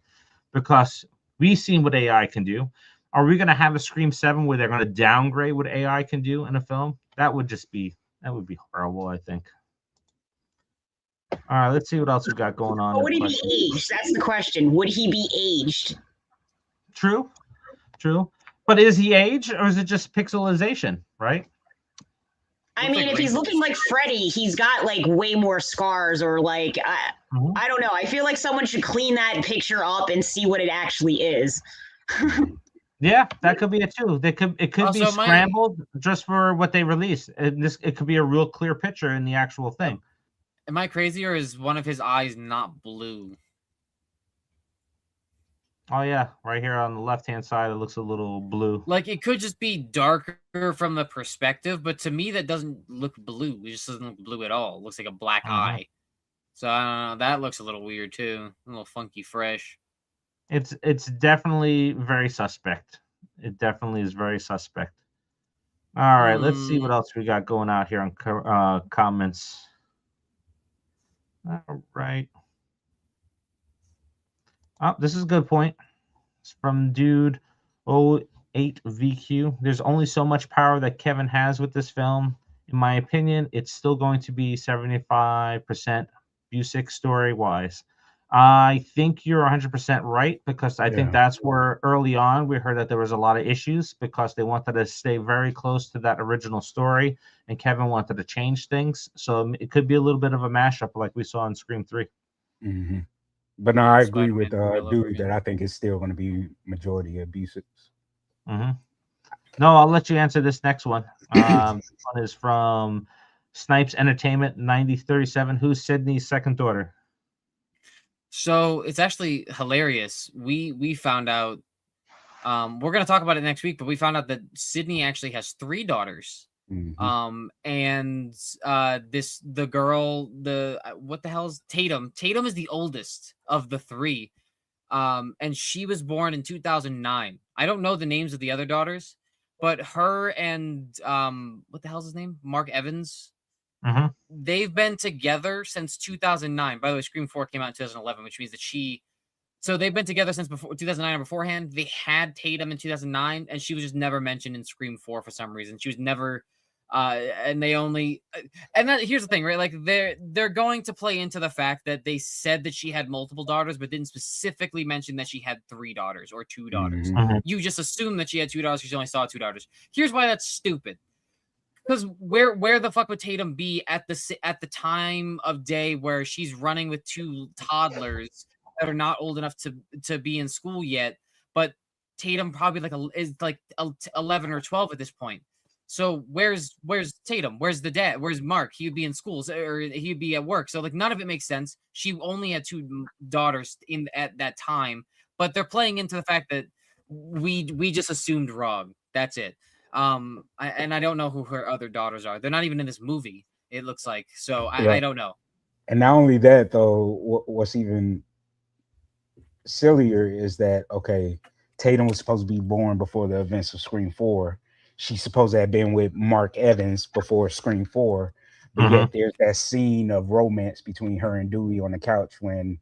Because we've seen what AI can do. Are we going to have a Scream 7 where they're going to downgrade what AI can do in a film? That would be horrible, I think. All right, let's see what else we got going on. But would he be aged? That's the question. Would he be aged? True. But is he aged, or is it just pixelization, right? I mean, if he's looking like Freddy, he's got like way more scars, or like I don't know. I feel like someone should clean that picture up and see what it actually is. Yeah, that could be it too. It could be scrambled just for what they release. It could be a real clear picture in the actual thing. Am I crazy, or is one of his eyes not blue? Oh yeah, right here on the left-hand side, it looks a little blue. Like, it could just be darker from the perspective, but to me, that doesn't look blue. It just doesn't look blue at all. It looks like a black eye. So I don't know. That looks a little weird too. A little funky fresh. It's definitely very suspect. It definitely is very suspect. All right, let's see what else we got going out here on comments. All right. Oh, this is a good point. It's from dude 08VQ. There's only so much power that Kevin has with this film. In my opinion, it's still going to be 75% Busick story-wise. I think you're 100% right, because I think that's where early on we heard that there was a lot of issues because they wanted to stay very close to that original story, and Kevin wanted to change things. So it could be a little bit of a mashup like we saw in Scream 3. Mm-hmm. But no, I agree with Dewey that I think it's still going to be majority of B6. Mm-hmm. No, I'll let you answer this next one. This one is from Snipes Entertainment 9037. Who's Sydney's second daughter? So it's actually hilarious. We found out. We're gonna talk about it next week, but we found out that Sydney actually has 3 daughters. Mm-hmm. And the girl, what the hell is Tatum? Tatum is the oldest of the 3. And she was born in 2009. I don't know the names of the other daughters, but her and what the hell's his name? Mark Evans. Mm-hmm. They've been together since 2009. By the way, Scream 4 came out in 2011, which means that so they've been together since before 2009 or beforehand. They had Tatum in 2009, and she was just never mentioned in Scream 4 for some reason. She was never, and they only, and here's the thing, right? Like they're going to play into the fact that they said that she had multiple daughters, but didn't specifically mention that she had 3 daughters or 2 daughters. Mm-hmm. You just assume that she had 2 daughters because you only saw 2 daughters. Here's why that's stupid. Because where the fuck would Tatum be at the time of day where she's running with 2 toddlers that are not old enough to be in school yet? But Tatum probably is 11 or 12 at this point. So where's Tatum? Where's the dad? Where's Mark? He would be in school, or he'd be at work. So none of it makes sense. She only had 2 daughters at that time, but they're playing into the fact that we just assumed wrong. That's it. I don't know who her other daughters are. They're not even in this movie, it looks like. So I don't know. And not only that, though, what's even sillier is that, okay, Tatum was supposed to be born before the events of Scream 4. She's supposed to have been with Mark Evans before Scream 4. But yet there's that scene of romance between her and Dewey on the couch when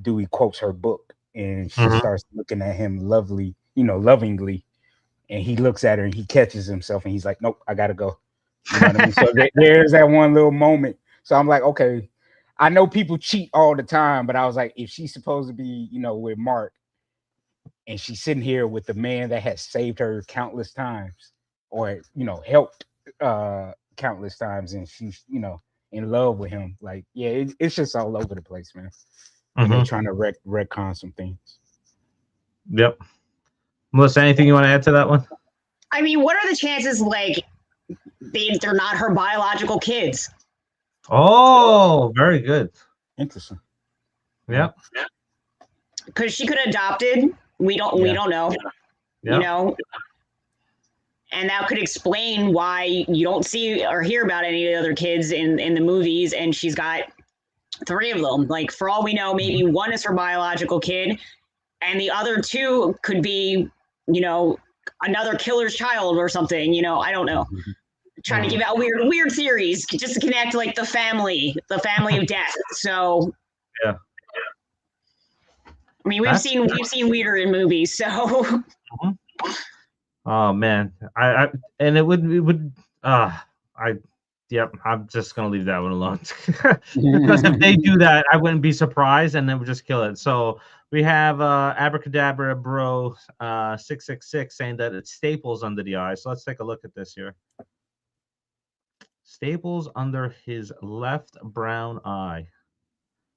Dewey quotes her book and she starts looking at him lovingly. And he looks at her and he catches himself and he's like, nope, I gotta go. You know what I mean? So there's that one little moment. So I'm like, okay, I know people cheat all the time, but I was like, if she's supposed to be, you know, with Mark, and she's sitting here with the man that has saved her countless times, or you know, helped countless times, and she's, you know, in love with him. Like, yeah, it's just all over the place, man. And they're trying to retcon some things. Yep. Melissa, anything you want to add to that one? I mean, what are the chances, like, they're not her biological kids? Oh, very good. Interesting. Yep. Because she could have adopted. We don't know. Yep. You know? And that could explain why you don't see or hear about any of the other kids in the movies, and she's got 3 of them. Like, for all we know, maybe one is her biological kid, and the other 2 could be, you know, another killer's child or something. You know, I don't know. Trying to give out weird theories just to connect, like, the family of death. So yeah. I mean, we've seen weirder in movies, so. Oh man, I and it would I'm just gonna leave that one alone because if they do that, I wouldn't be surprised, and then we'll just kill it. So we have Abracadabra Bro 666 saying that it's staples under the eye. So let's take a look at this here. Staples under his left brown eye.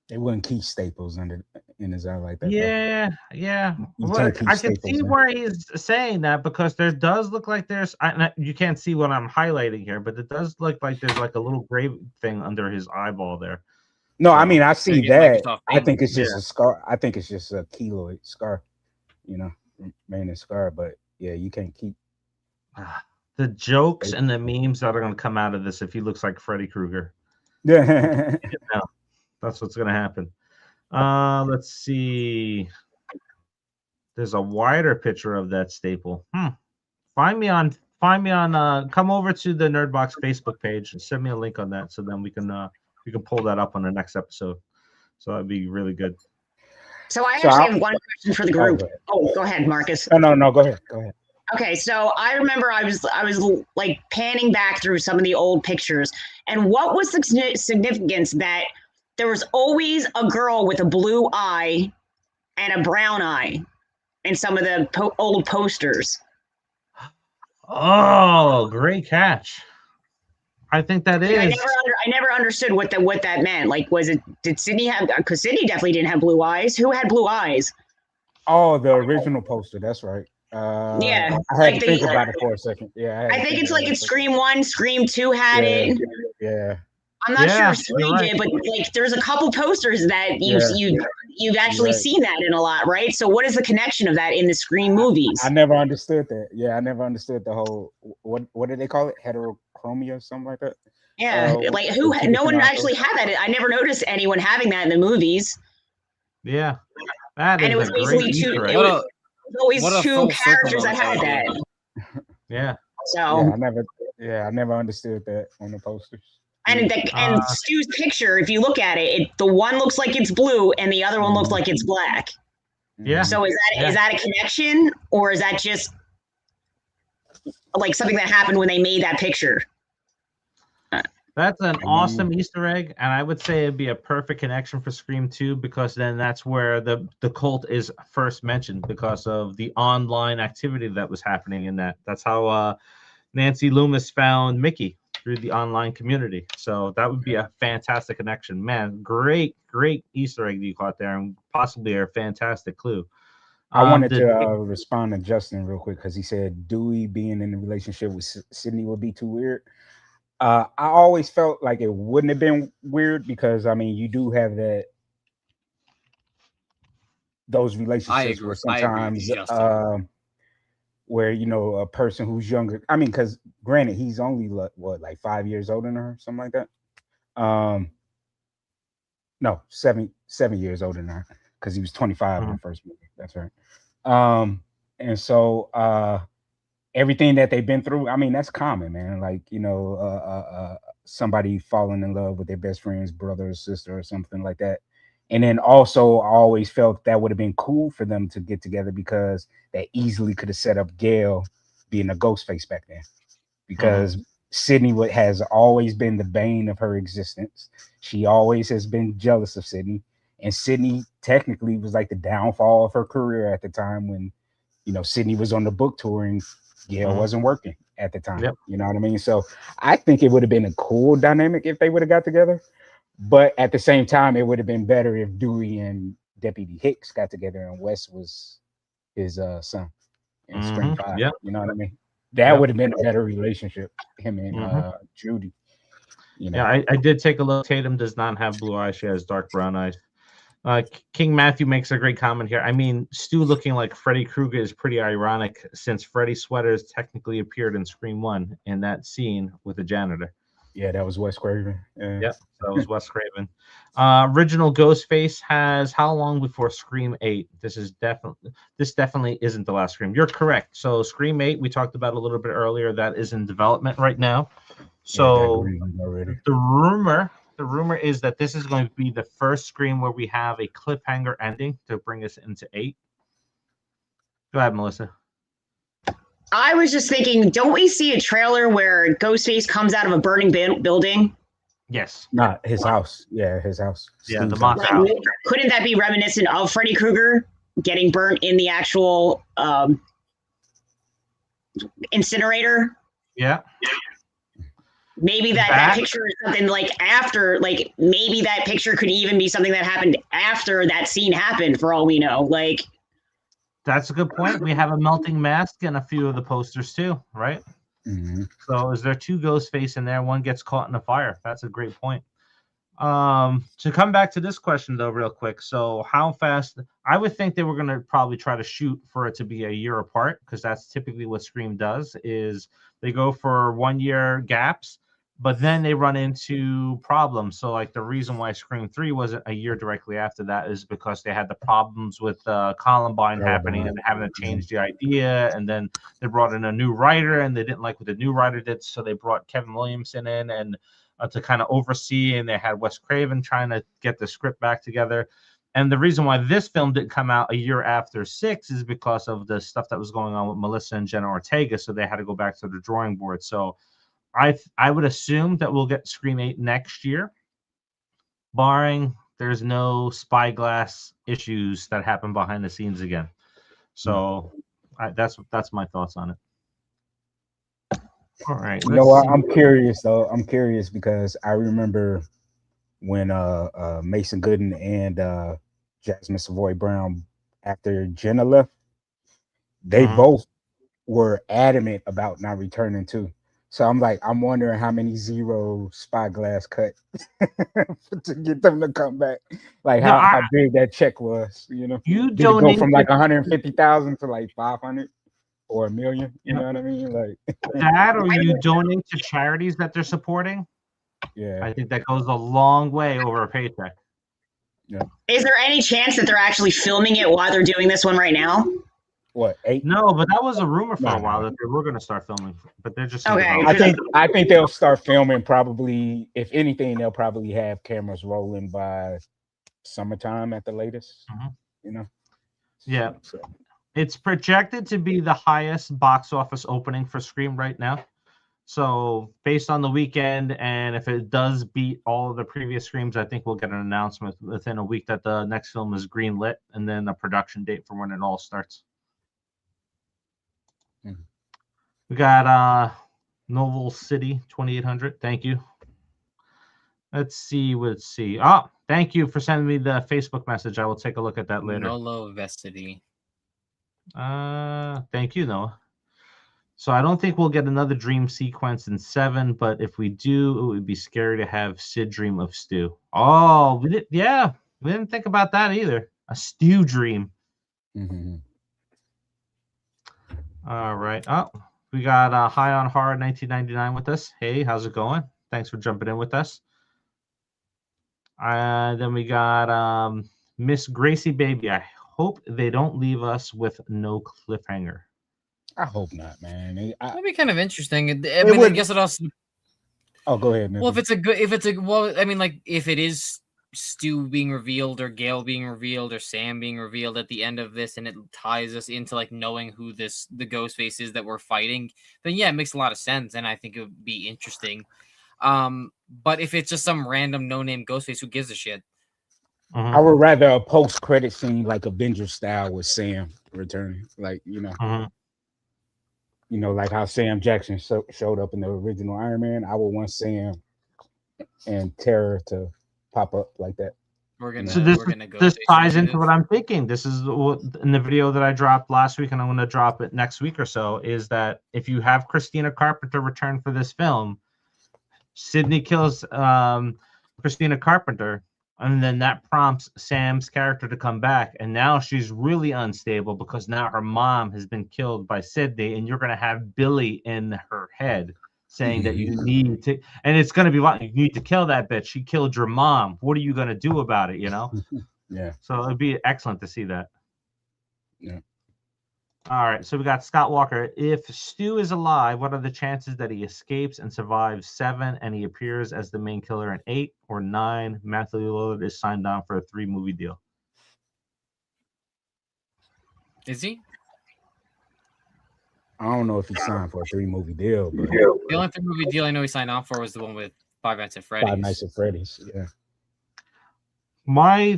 They wouldn't keep staples in his eye like that. Yeah. Well, I can see where he's saying that, because there does look like there's. You can't see what I'm highlighting here, but it does look like there's like a little gray thing under his eyeball there. No, so, I mean, I see that. I think it's just a scar. I think it's just a keloid scar, you know, remaining scar. But yeah, you can't keep the jokes and the memes that are going to come out of this if he looks like Freddy Krueger. Yeah. That's what's gonna happen. Let's see. There's a wider picture of that staple. Find me on. Come over to the Nerdbox Facebook page and send me a link on that, so then we can pull that up on the next episode. So that'd be really good. So I actually have one question for the group. Oh, go ahead, Marcus. No, go ahead. Okay, so I remember I was like panning back through some of the old pictures, and what was the significance that there was always a girl with a blue eye and a brown eye in some of the old posters? Oh, great catch! I think that is. I never understood what that meant. Like, did Sydney have? Because Sydney definitely didn't have blue eyes. Who had blue eyes? Oh, the original poster. That's right. Yeah, I had to think about it for a second. Yeah, I think it's like it's Scream 1, Scream 2 had it. Yeah. I'm not sure if 3 did, but like there's a couple posters that you've actually seen that in a lot, right? So what is the connection of that in the Scream movies? I never understood that. Yeah, I never understood the whole what did they call it? Heterochromia or something like that? Yeah, like no one actually had that. I never noticed anyone having that in the movies. Yeah. That and it was basically always two characters that had that. Yeah. So I never understood that on the posters. And Stu's picture, if you look at it, the one looks like it's blue and the other one looks like it's black. Yeah. So is that a connection, or is that just like something that happened when they made that picture? That's an awesome Easter egg, and I would say it'd be a perfect connection for Scream 2, because then that's where the cult is first mentioned, because of the online activity that was happening in that. That's how Nancy Loomis found Mickey, through the online community. So that would be a fantastic connection. Man, great Easter egg that you caught there, and possibly a fantastic clue. I wanted to respond to Justin real quick, because he said Dewey being in a relationship with Sydney would be too weird. I always felt like it wouldn't have been weird, because I mean, you do have those relationships where sometimes where, you know, a person who's younger, I mean, because granted, he's only like 5 years older than her, something like that. No, 7 years older than her, because he was 25 in the first movie. That's right. And so everything that they've been through, I mean, that's common, man. Like, you know, somebody falling in love with their best friend's brother or sister or something like that. And then also, I always felt that would have been cool for them to get together, because they easily could have set up Gail being a ghost face back then. Because Sydney has always been the bane of her existence. She always has been jealous of Sydney, and Sydney technically was like the downfall of her career at the time when, you know, Sydney was on the book tour and Gail wasn't working at the time. Yep. You know what I mean? So I think it would have been a cool dynamic if they would have got together, but at the same time, it would have been better if Dewey and Deputy Hicks got together and Wes was his son in Scream 5. Yep. You know what I mean? That would have been a better relationship, him and Judy. You know? Yeah, I did take a look. Tatum does not have blue eyes. She has dark brown eyes. King Matthew makes a great comment here. I mean, Stu looking like Freddy Krueger is pretty ironic since Freddy's sweaters technically appeared in Scream 1 in that scene with the janitor. Yeah, that was Wes Craven. Yep, that was Wes Craven. Original Ghostface has how long before Scream 8? This definitely isn't the last Scream. You're correct. So Scream 8, we talked about a little bit earlier, that is in development right now. So the rumor is that this is going to be the first Scream where we have a cliffhanger ending to bring us into 8. Go ahead, Melissa. I was just thinking, don't we see a trailer where Ghostface comes out of a burning building? Yes. Not his house. Yeah, his house. Yeah, the monster house. Couldn't that be reminiscent of Freddy Krueger getting burnt in the actual incinerator? Yeah. Maybe that picture is something like after, like maybe that picture could even be something that happened after that scene happened, for all we know. Like, that's a good point. We have a melting mask in a few of the posters too, right? Mm-hmm. So is there 2 Ghostface in there? One gets caught in the fire. That's a great point. To come back to this question though, real quick. So how fast? I would think they were going to probably try to shoot for it to be a year apart, because that's typically what Scream does. Is they go for 1 year gaps, but then they run into problems. So like the reason why Scream 3 wasn't a year directly after that is because they had the problems with Columbine happening and having to change the idea. And then they brought in a new writer and they didn't like what the new writer did. So they brought Kevin Williamson in and to kind of oversee, and they had Wes Craven trying to get the script back together. And the reason why this film didn't come out a year after 6 is because of the stuff that was going on with Melissa and Jenna Ortega. So they had to go back to the drawing board. So I would assume that we'll get Scream 8 next year, barring there's no spyglass issues that happen behind the scenes again. So that's my thoughts on it. All right. You know what? I'm curious though. I'm curious because I remember when Mason Gooden and Jasmine Savoy Brown, after Jenna left, they both were adamant about not returning too. So I'm wondering how many zero spyglass cut to get them to come back. Like how big that check was, you know? Did it go from like 150,000 to like 500 or $1 million? You know what I mean? Like that, or you donate to charities that they're supporting. Yeah, I think that goes a long way over a paycheck. Yeah. Is there any chance that they're actually filming it while they're doing this one right now? What, 8? No, but that was a rumor for a while that they were going to start filming, but they're just okay. I think they'll start filming probably. If anything, they'll probably have cameras rolling by summertime at the latest. You know. Yeah, so it's projected to be the highest box office opening for Scream right now. So based on the weekend, and if it does beat all of the previous Screams, I think we'll get an announcement within a week that the next film is greenlit, and then a production date for when it all starts. We got Novel City 2800. Thank you. Let's see. Oh, thank you for sending me the Facebook message. I will take a look at that later. Nolo Vestity. Thank you, Noah. So I don't think we'll get another dream sequence in 7, but if we do, it would be scary to have Sid dream of Stu. Oh, we didn't think about that either. A Stu dream. All right. Oh, we got High on Horror 1999 with us. Hey, how's it going? Thanks for jumping in with us. Then we got Miss Gracie Baby. I hope they don't leave us with no cliffhanger. I hope not, man. That'd be kind of interesting. I mean, I guess it also. Oh, go ahead, man. Well, if it is Stu being revealed, or Gale being revealed, or Sam being revealed at the end of this, and it ties us into like knowing who the Ghostface is that we're fighting, then yeah, it makes a lot of sense, and I think it would be interesting. But if it's just some random no-name Ghostface, who gives a shit? I would rather a post-credit scene like Avengers style with Sam returning, like like how Sam Jackson showed up in the original Iron Man. I would want Sam and Terror to pop up like that. This ties into what I'm thinking. This is what in the video that I dropped last week, and I'm going to drop it next week or so. Is that if you have Christina Carpenter return for this film, Sidney kills Christina Carpenter, and then that prompts Sam's character to come back, and now she's really unstable because now her mom has been killed by Sidney, and you're going to have Billy in her head saying that you need to, and it's going to be like, you need to kill that bitch. She killed your mom. What are you going to do about it? Yeah. So it'd be excellent to see that. Yeah. All right. So we got Scott Walker. If Stu is alive, what are the chances that he escapes and survives 7 and he appears as the main killer in 8 or 9? Matthew Lillard is signed on for a 3-movie deal. Is he? I don't know if he signed for a 3-movie deal, but the only 3-movie deal I know he signed on for was the one with Five Nights at Freddy's. Five Nights at Freddy's, yeah. My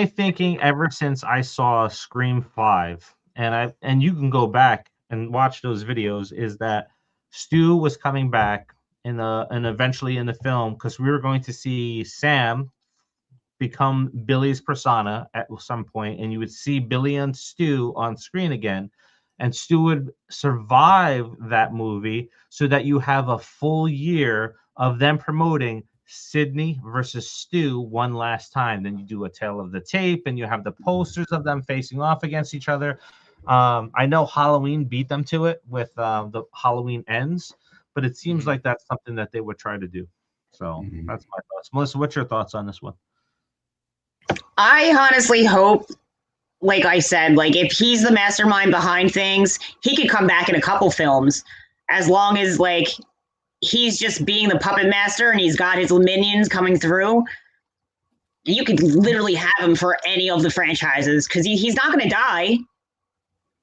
thinking ever since I saw Scream 5, and you can go back and watch those videos, is that Stu was coming back and eventually in the film, because we were going to see Sam become Billy's persona at some point, and you would see Billy and Stu on screen again, and Stu would survive that movie so that you have a full year of them promoting Sidney versus Stu one last time. Then you do a tale of the tape, and you have the posters of them facing off against each other. I know Halloween beat them to it with the Halloween Ends, but it seems like that's something that they would try to do. So that's my thoughts. Melissa, what's your thoughts on this one? I honestly hope, like I said, like if he's the mastermind behind things, he could come back in a couple films, as long as like he's just being the puppet master and he's got his minions coming through. You could literally have him for any of the franchises, because he's not going to die,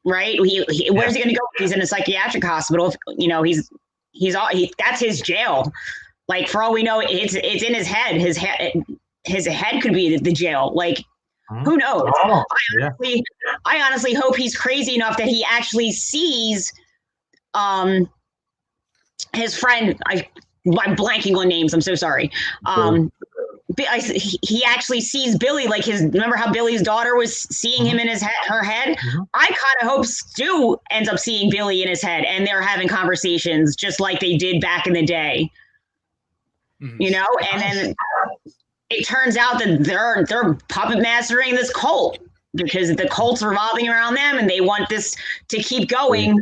right? Where's he going to go? He's in a psychiatric hospital. That's his jail. Like for all we know, it's in his head. His head could be the jail. Like, who knows? I honestly hope he's crazy enough that he actually sees his friend. I'm blanking on names. I'm so sorry. He actually sees Billy, like remember how Billy's daughter was seeing him in her head? I kind of hope Stu ends up seeing Billy in his head, and they're having conversations just like they did back in the day. And then it turns out that they're puppet mastering this cult, because the cult's revolving around them, and they want this to keep going.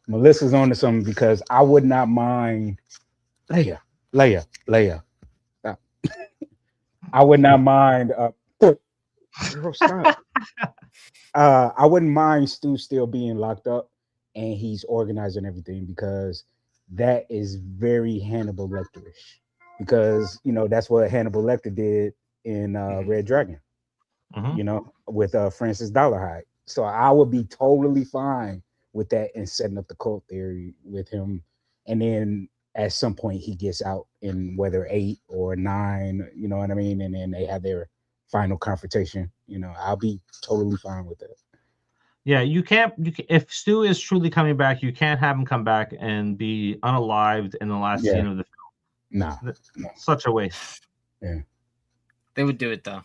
Melissa's on to something, because I would not mind Leia. Stop. I would not mind stop. I wouldn't mind Stu still being locked up and he's organizing everything, because that is very Hannibal Lecter-ish. Because that's what Hannibal Lecter did in Red Dragon, with Francis Dollarhide. So I would be totally fine with that and setting up the cult theory with him, and then at some point he gets out in whether 8 or 9, you know what I mean, and then they have their final confrontation. I'll be totally fine with that. Yeah, you can't. If Stu is truly coming back, you can't have him come back and be unalived in the last scene of the film. No. Such a waste. Yeah. They would do it though.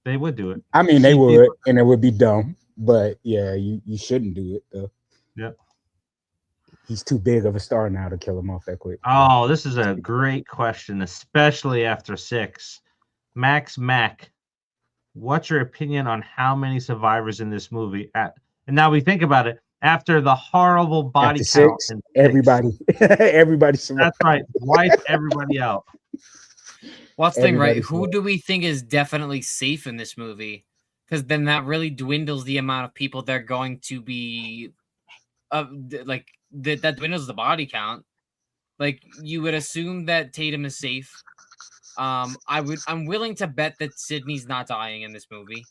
They would do it. I mean, they would, and it would be dumb. But yeah, you shouldn't do it though. Yeah. He's too big of a star now to kill him off that quick. Oh, this is a great question, especially after 6. Mac, what's your opinion on how many survivors in this movie? And now we think about it, after the horrible body count. 6, everybody survived. That's right. Wipe everybody out. Well, that's the thing, right? Who do we think is definitely safe in this movie? Because then that really dwindles the amount of people they're going to be, that dwindles the body count. Like, you would assume that Tatum is safe. I'm willing to bet that Sydney's not dying in this movie.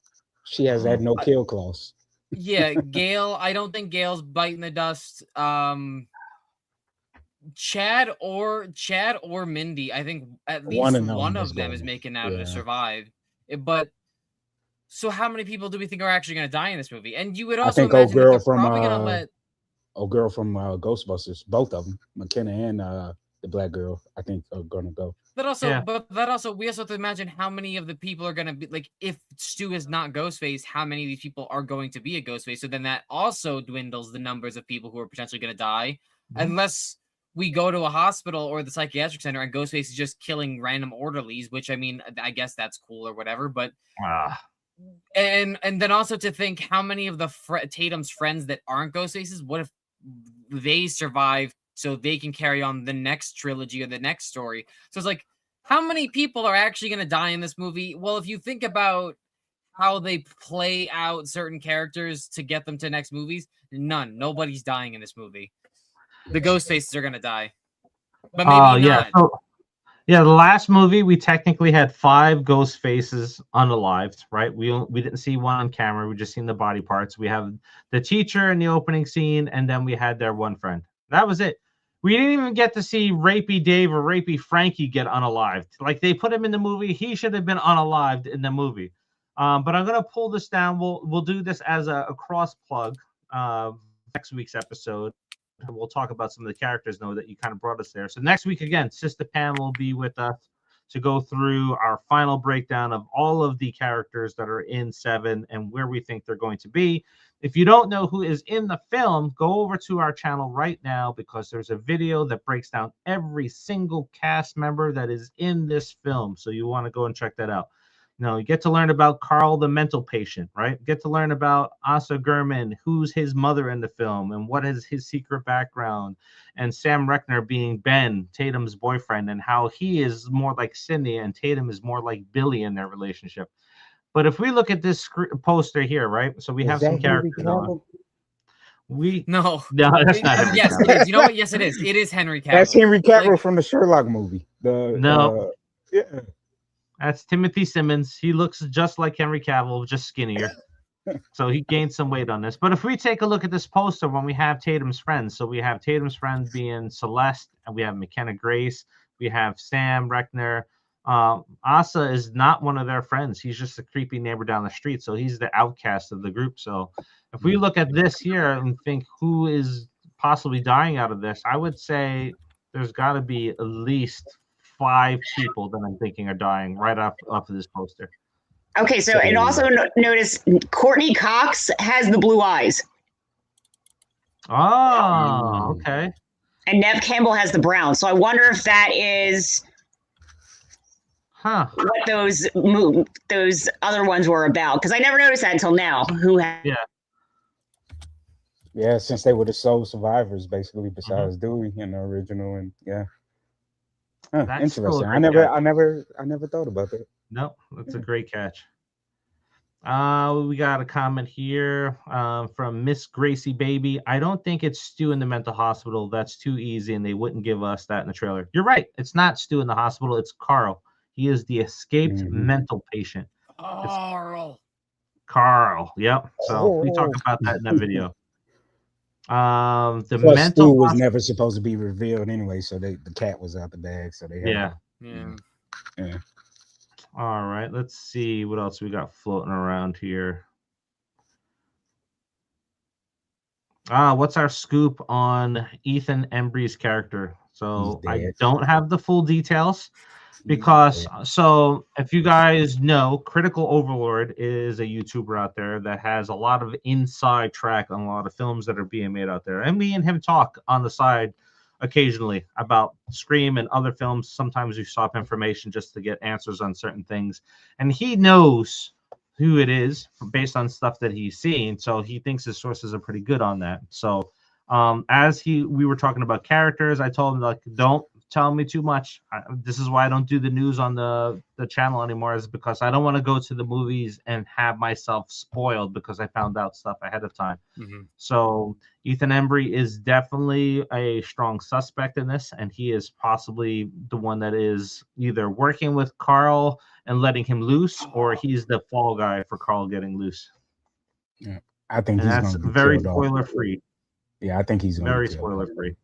She has that no kill clause. Yeah, Gail. I don't think Gail's biting the dust. Chad or Mindy. I think at least one of them is making out to survive. But so how many people do we think are actually going to die in this movie? And you would also imagine that they're probably going to let girl from Ghostbusters, both of them, McKenna and the black girl, I think are going to go. But also, we also have to imagine how many of the people are going to be like, if Stu is not Ghostface, how many of these people are going to be a Ghostface? So then that also dwindles the numbers of people who are potentially going to die, unless we go to a hospital or the psychiatric center and Ghostface is just killing random orderlies, which I mean, I guess that's cool or whatever. But and then also to think how many of the Tatum's friends that aren't Ghostfaces, what if they survive so they can carry on the next trilogy or the next story? So it's like, how many people are actually going to die in this movie? Well, if you think about how they play out certain characters to get them to next movies, nobody's dying in this movie. The Ghostfaces are going to die, but maybe not. So, the last movie we technically had 5 Ghostfaces unalived, right? We didn't see one on camera. We just seen the body parts. We have the teacher in the opening scene, and then we had their one friend. That was it. We didn't even get to see Rapey Dave or Rapey Frankie get unalived. Like, they put him in the movie. He should have been unalived in the movie. But I'm going to pull this down. We'll do this as a cross plug next week's episode. We'll talk about some of the characters, though, that you kind of brought us there. So next week, again, Sister Pam will be with us to go through our final breakdown of all of the characters that are in 7 and where we think they're going to be. If you don't know who is in the film, go over to our channel right now, because there's a video that breaks down every single cast member that is in this film. So you want to go and check that out. You get to learn about Carl, the mental patient, right? Get to learn about Asa Gurman, who's his mother in the film, and what is his secret background, and Sam Reckner being Ben, Tatum's boyfriend, and how he is more like Sydney and Tatum is more like Billy in their relationship. But if we look at this poster here, right? So we have some characters on. No, that's not. Yes, it is. You know what? Yes, it is. It is Henry Cavill. That's Henry Cavill from the Sherlock movie. Yeah. That's Timothy Simmons. He looks just like Henry Cavill, just skinnier. So he gained some weight on this. But if we take a look at this poster, when we have Tatum's friends, so we have Tatum's friends being Celeste, and we have McKenna Grace, we have Sam Reckner. Asa is not one of their friends. He's just a creepy neighbor down the street. So he's the outcast of the group. So if we look at this here and think who is possibly dying out of this, I would say there's got to be at least 5 people that I'm thinking are dying right off of this poster. Okay, so and also notice Courtney Cox has the blue eyes. Oh, okay. And Nev Campbell has the brown. So I wonder if that is what those other ones were about. Because I never noticed that until now. Yeah, since they were the sole survivors, basically, besides Dewey in the original, and interesting. I never thought about that. No, that's a great catch. We got a comment here from Miss Gracie Baby. I don't think it's Stu in the mental hospital. That's too easy, and they wouldn't give us that in the trailer. You're right. It's not Stu in the hospital. It's Carl. He is the escaped mental patient. Carl. Yep. So we talk about that in that video. The Plus, mental Stu was never supposed to be revealed anyway, so the cat was out the bag. So they yeah. All right, let's see what else we got floating around here. What's our scoop on Ethan Embry's character? So I don't have the full details because so if you guys know, Critical Overlord is a YouTuber out there that has a lot of inside track on a lot of films that are being made out there. And me and him talk on the side occasionally about Scream and other films. Sometimes we swap information just to get answers on certain things. And he knows who it is based on stuff that he's seen. So he thinks his sources are pretty good on that. So as we were talking about characters, I told him, like, don't telling me too much. This is why I don't do the news on the channel anymore, is because I don't want to go to the movies and have myself spoiled because I found out stuff ahead of time. Mm-hmm. So Ethan Embry is definitely a strong suspect in this, and he is possibly the one that is either working with Carl and letting him loose, or he's the fall guy for Carl getting loose. Yeah, I think And he's that's going to be very killed off. spoiler free. Yeah, I think he's going to Very be killed spoiler off. free.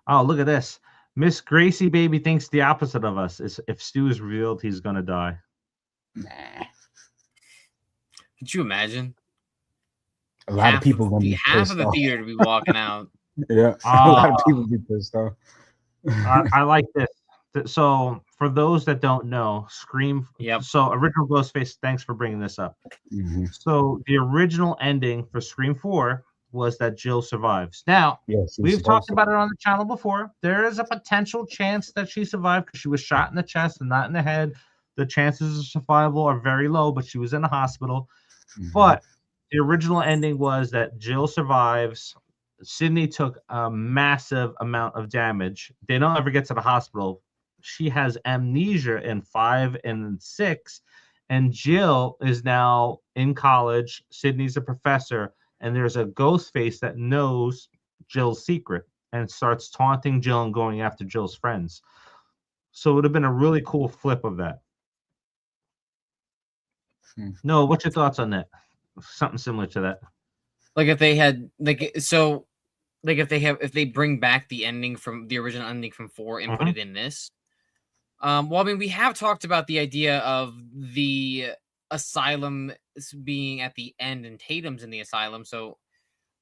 Oh, look at this. Miss Gracie Baby thinks the opposite of us. Is if Stu is revealed, he's gonna die. Nah. Could you imagine? A lot of people going to be half pissed of the off. theater to be walking out. Yeah, a lot of people be pissed off. I like this. So for those that don't know, Scream. Yep. So original Ghostface. Thanks for bringing this up. Mhm. So the original ending for Scream 4 was that Jill survives. Now, Yes, she's we've supposed talked to. about it on the channel before. There is a potential chance that she survived because she was shot in the chest and not in the head. The chances of survival are very low, but she was in a hospital. Mhm. But the original ending was that Jill survives. Sydney took a massive amount of damage. They don't ever get to the hospital. She has amnesia in 5 and 6. And Jill is now in college. Sydney's a professor. And there's a ghost face that knows Jill's secret and starts taunting Jill and going after Jill's friends. So it would have been a really cool flip of that. No, what's your thoughts on that? Something similar to that. Like if they had if they bring back the ending from the original ending from 4 and put it in this. Well, I mean, we have talked about the idea of the asylum being at the end and Tatum's in the asylum, so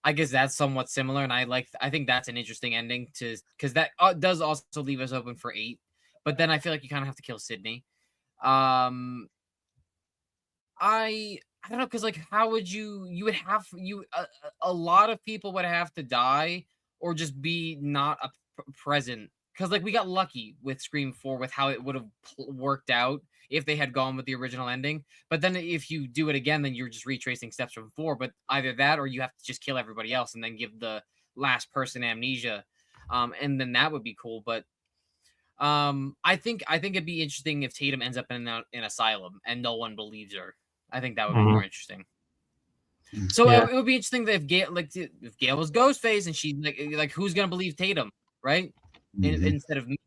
I guess that's somewhat similar, and I think that's an interesting ending because that does also leave us open for 8, but then I feel like you kind of have to kill Sydney. I don't know, because like how would you would have a lot of people would have to die or just be not present, because like we got lucky with Scream 4 with how it would have worked out if they had gone with the original ending. But then if you do it again, then you're just retracing steps from 4. But either that or you have to just kill everybody else and then give the last person amnesia. And then that would be cool. But I think it'd be interesting if Tatum ends up in an asylum and no one believes her. I think that would be more interesting. So it would be interesting that if Gail was Ghostface and she like who's gonna believe Tatum, right? Instead of me.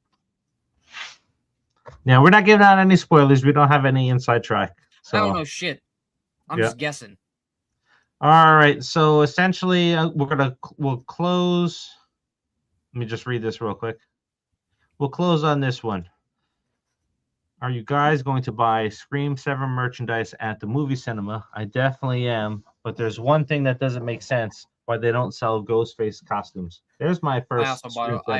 Yeah, we're not giving out any spoilers. We don't have any inside track. So. I don't know shit. I'm just guessing. All right. So essentially, we'll close. Let me just read this real quick. We'll close on this one. Are you guys going to buy Scream 7 merchandise at the movie cinema? I definitely am. But there's one thing that doesn't make sense: why they don't sell Ghostface costumes. There's my first. I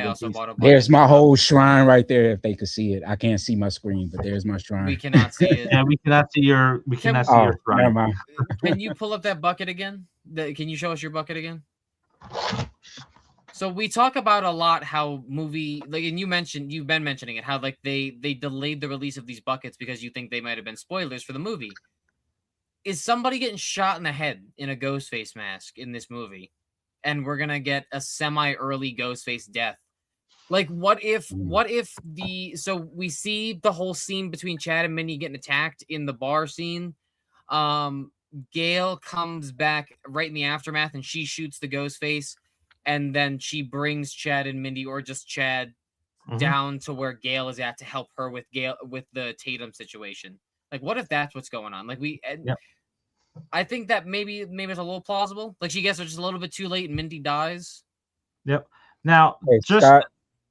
also bought a There's my whole shrine right there. If they could see it, I can't see my screen, but there's my shrine. We cannot see it. Yeah, we cannot see your. We cannot see your shrine. Never mind. Can you pull up that bucket again? Can you show us your bucket again? So we talk about a lot how movie and you've been mentioning it, how like they delayed the release of these buckets because you think they might have been spoilers for the movie. Is somebody getting shot in the head in a Ghostface mask in this movie, and we're gonna get a semi-early Ghostface death? Like, what if so we see the whole scene between Chad and Mindy getting attacked in the bar scene. Gail comes back right in the aftermath and she shoots the Ghostface, and then she brings Chad and Mindy, or just Chad, down to where Gail is at to help her with the Tatum situation. Like, what if that's what's going on? Like I think that maybe it's a little plausible. Like she gets her just a little bit too late and Mindy dies. Yep. Now,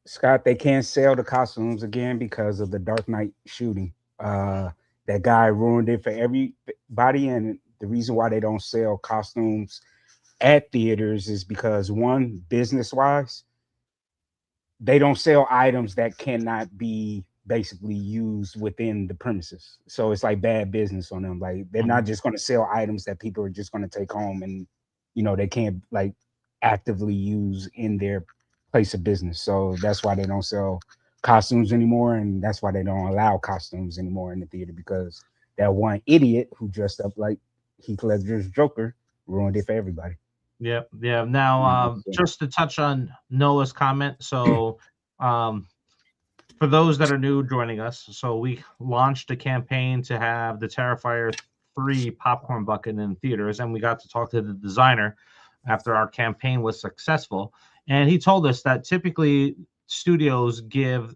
Scott, they can't sell the costumes again because of the Dark Knight shooting. That guy ruined it for everybody, and the reason why they don't sell costumes at theaters is because, one, business-wise, they don't sell items that cannot be basically used within the premises. So it's like bad business on them. Like they're not just going to sell items that people are just going to take home and, they can't like actively use in their place of business. So that's why they don't sell costumes anymore. And that's why they don't allow costumes anymore in the theater, because that one idiot who dressed up like Heath Ledger's Joker ruined it for everybody. Yep. Yeah. Now, just to touch on Noah's comment. So, for those that are new joining us, so we launched a campaign to have the Terrifier 3 popcorn bucket in theaters, and we got to talk to the designer after our campaign was successful. And he told us that typically studios give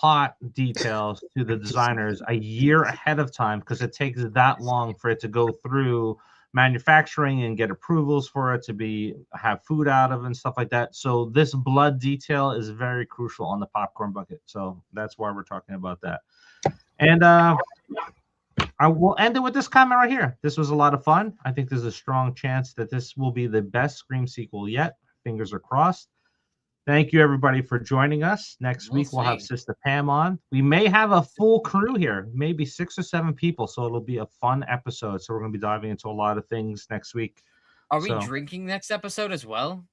plot details to the designers a year ahead of time because it takes that long for it to go through manufacturing and get approvals for it to have food out of and stuff like that. So this blood detail is very crucial on the popcorn bucket. So that's why we're talking about that. And I will end it with this comment right here. This was a lot of fun. I think there's a strong chance that this will be the best Scream sequel yet. Fingers are crossed. Thank you, everybody, for joining us. Next week, we'll have Sister Pam on. We may have a full crew here, maybe 6 or 7 people, so it'll be a fun episode. So we're going to be diving into a lot of things next week. Are we drinking next episode as well?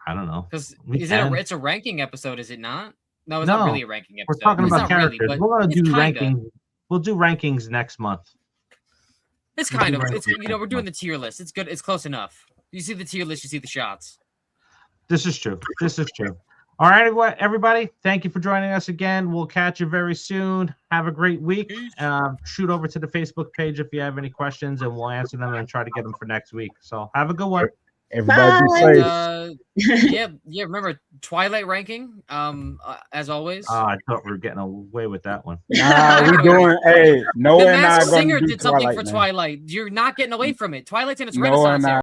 I don't know. Because it's a ranking episode, is it not? No, it's not really a ranking episode. We're talking about characters. Really, we're going to do rankings. We'll do rankings next month. It's kind of. It's, we're doing the tier list. It's good. It's close enough. You see the tier list, you see the shots. This is true. This is true. All right, everybody. Thank you for joining us again. We'll catch you very soon. Have a great week. Shoot over to the Facebook page if you have any questions, and we'll answer them and try to get them for next week. So have a good one. Everybody be safe. Yeah. Remember Twilight ranking. As always. I thought we were getting away with that one. Nah, we doing. Hey, Noah the and I Masked going Singer to do did something Twilight, for man. Twilight. You're not getting away from it. Twilight's in its Noah renaissance and I era.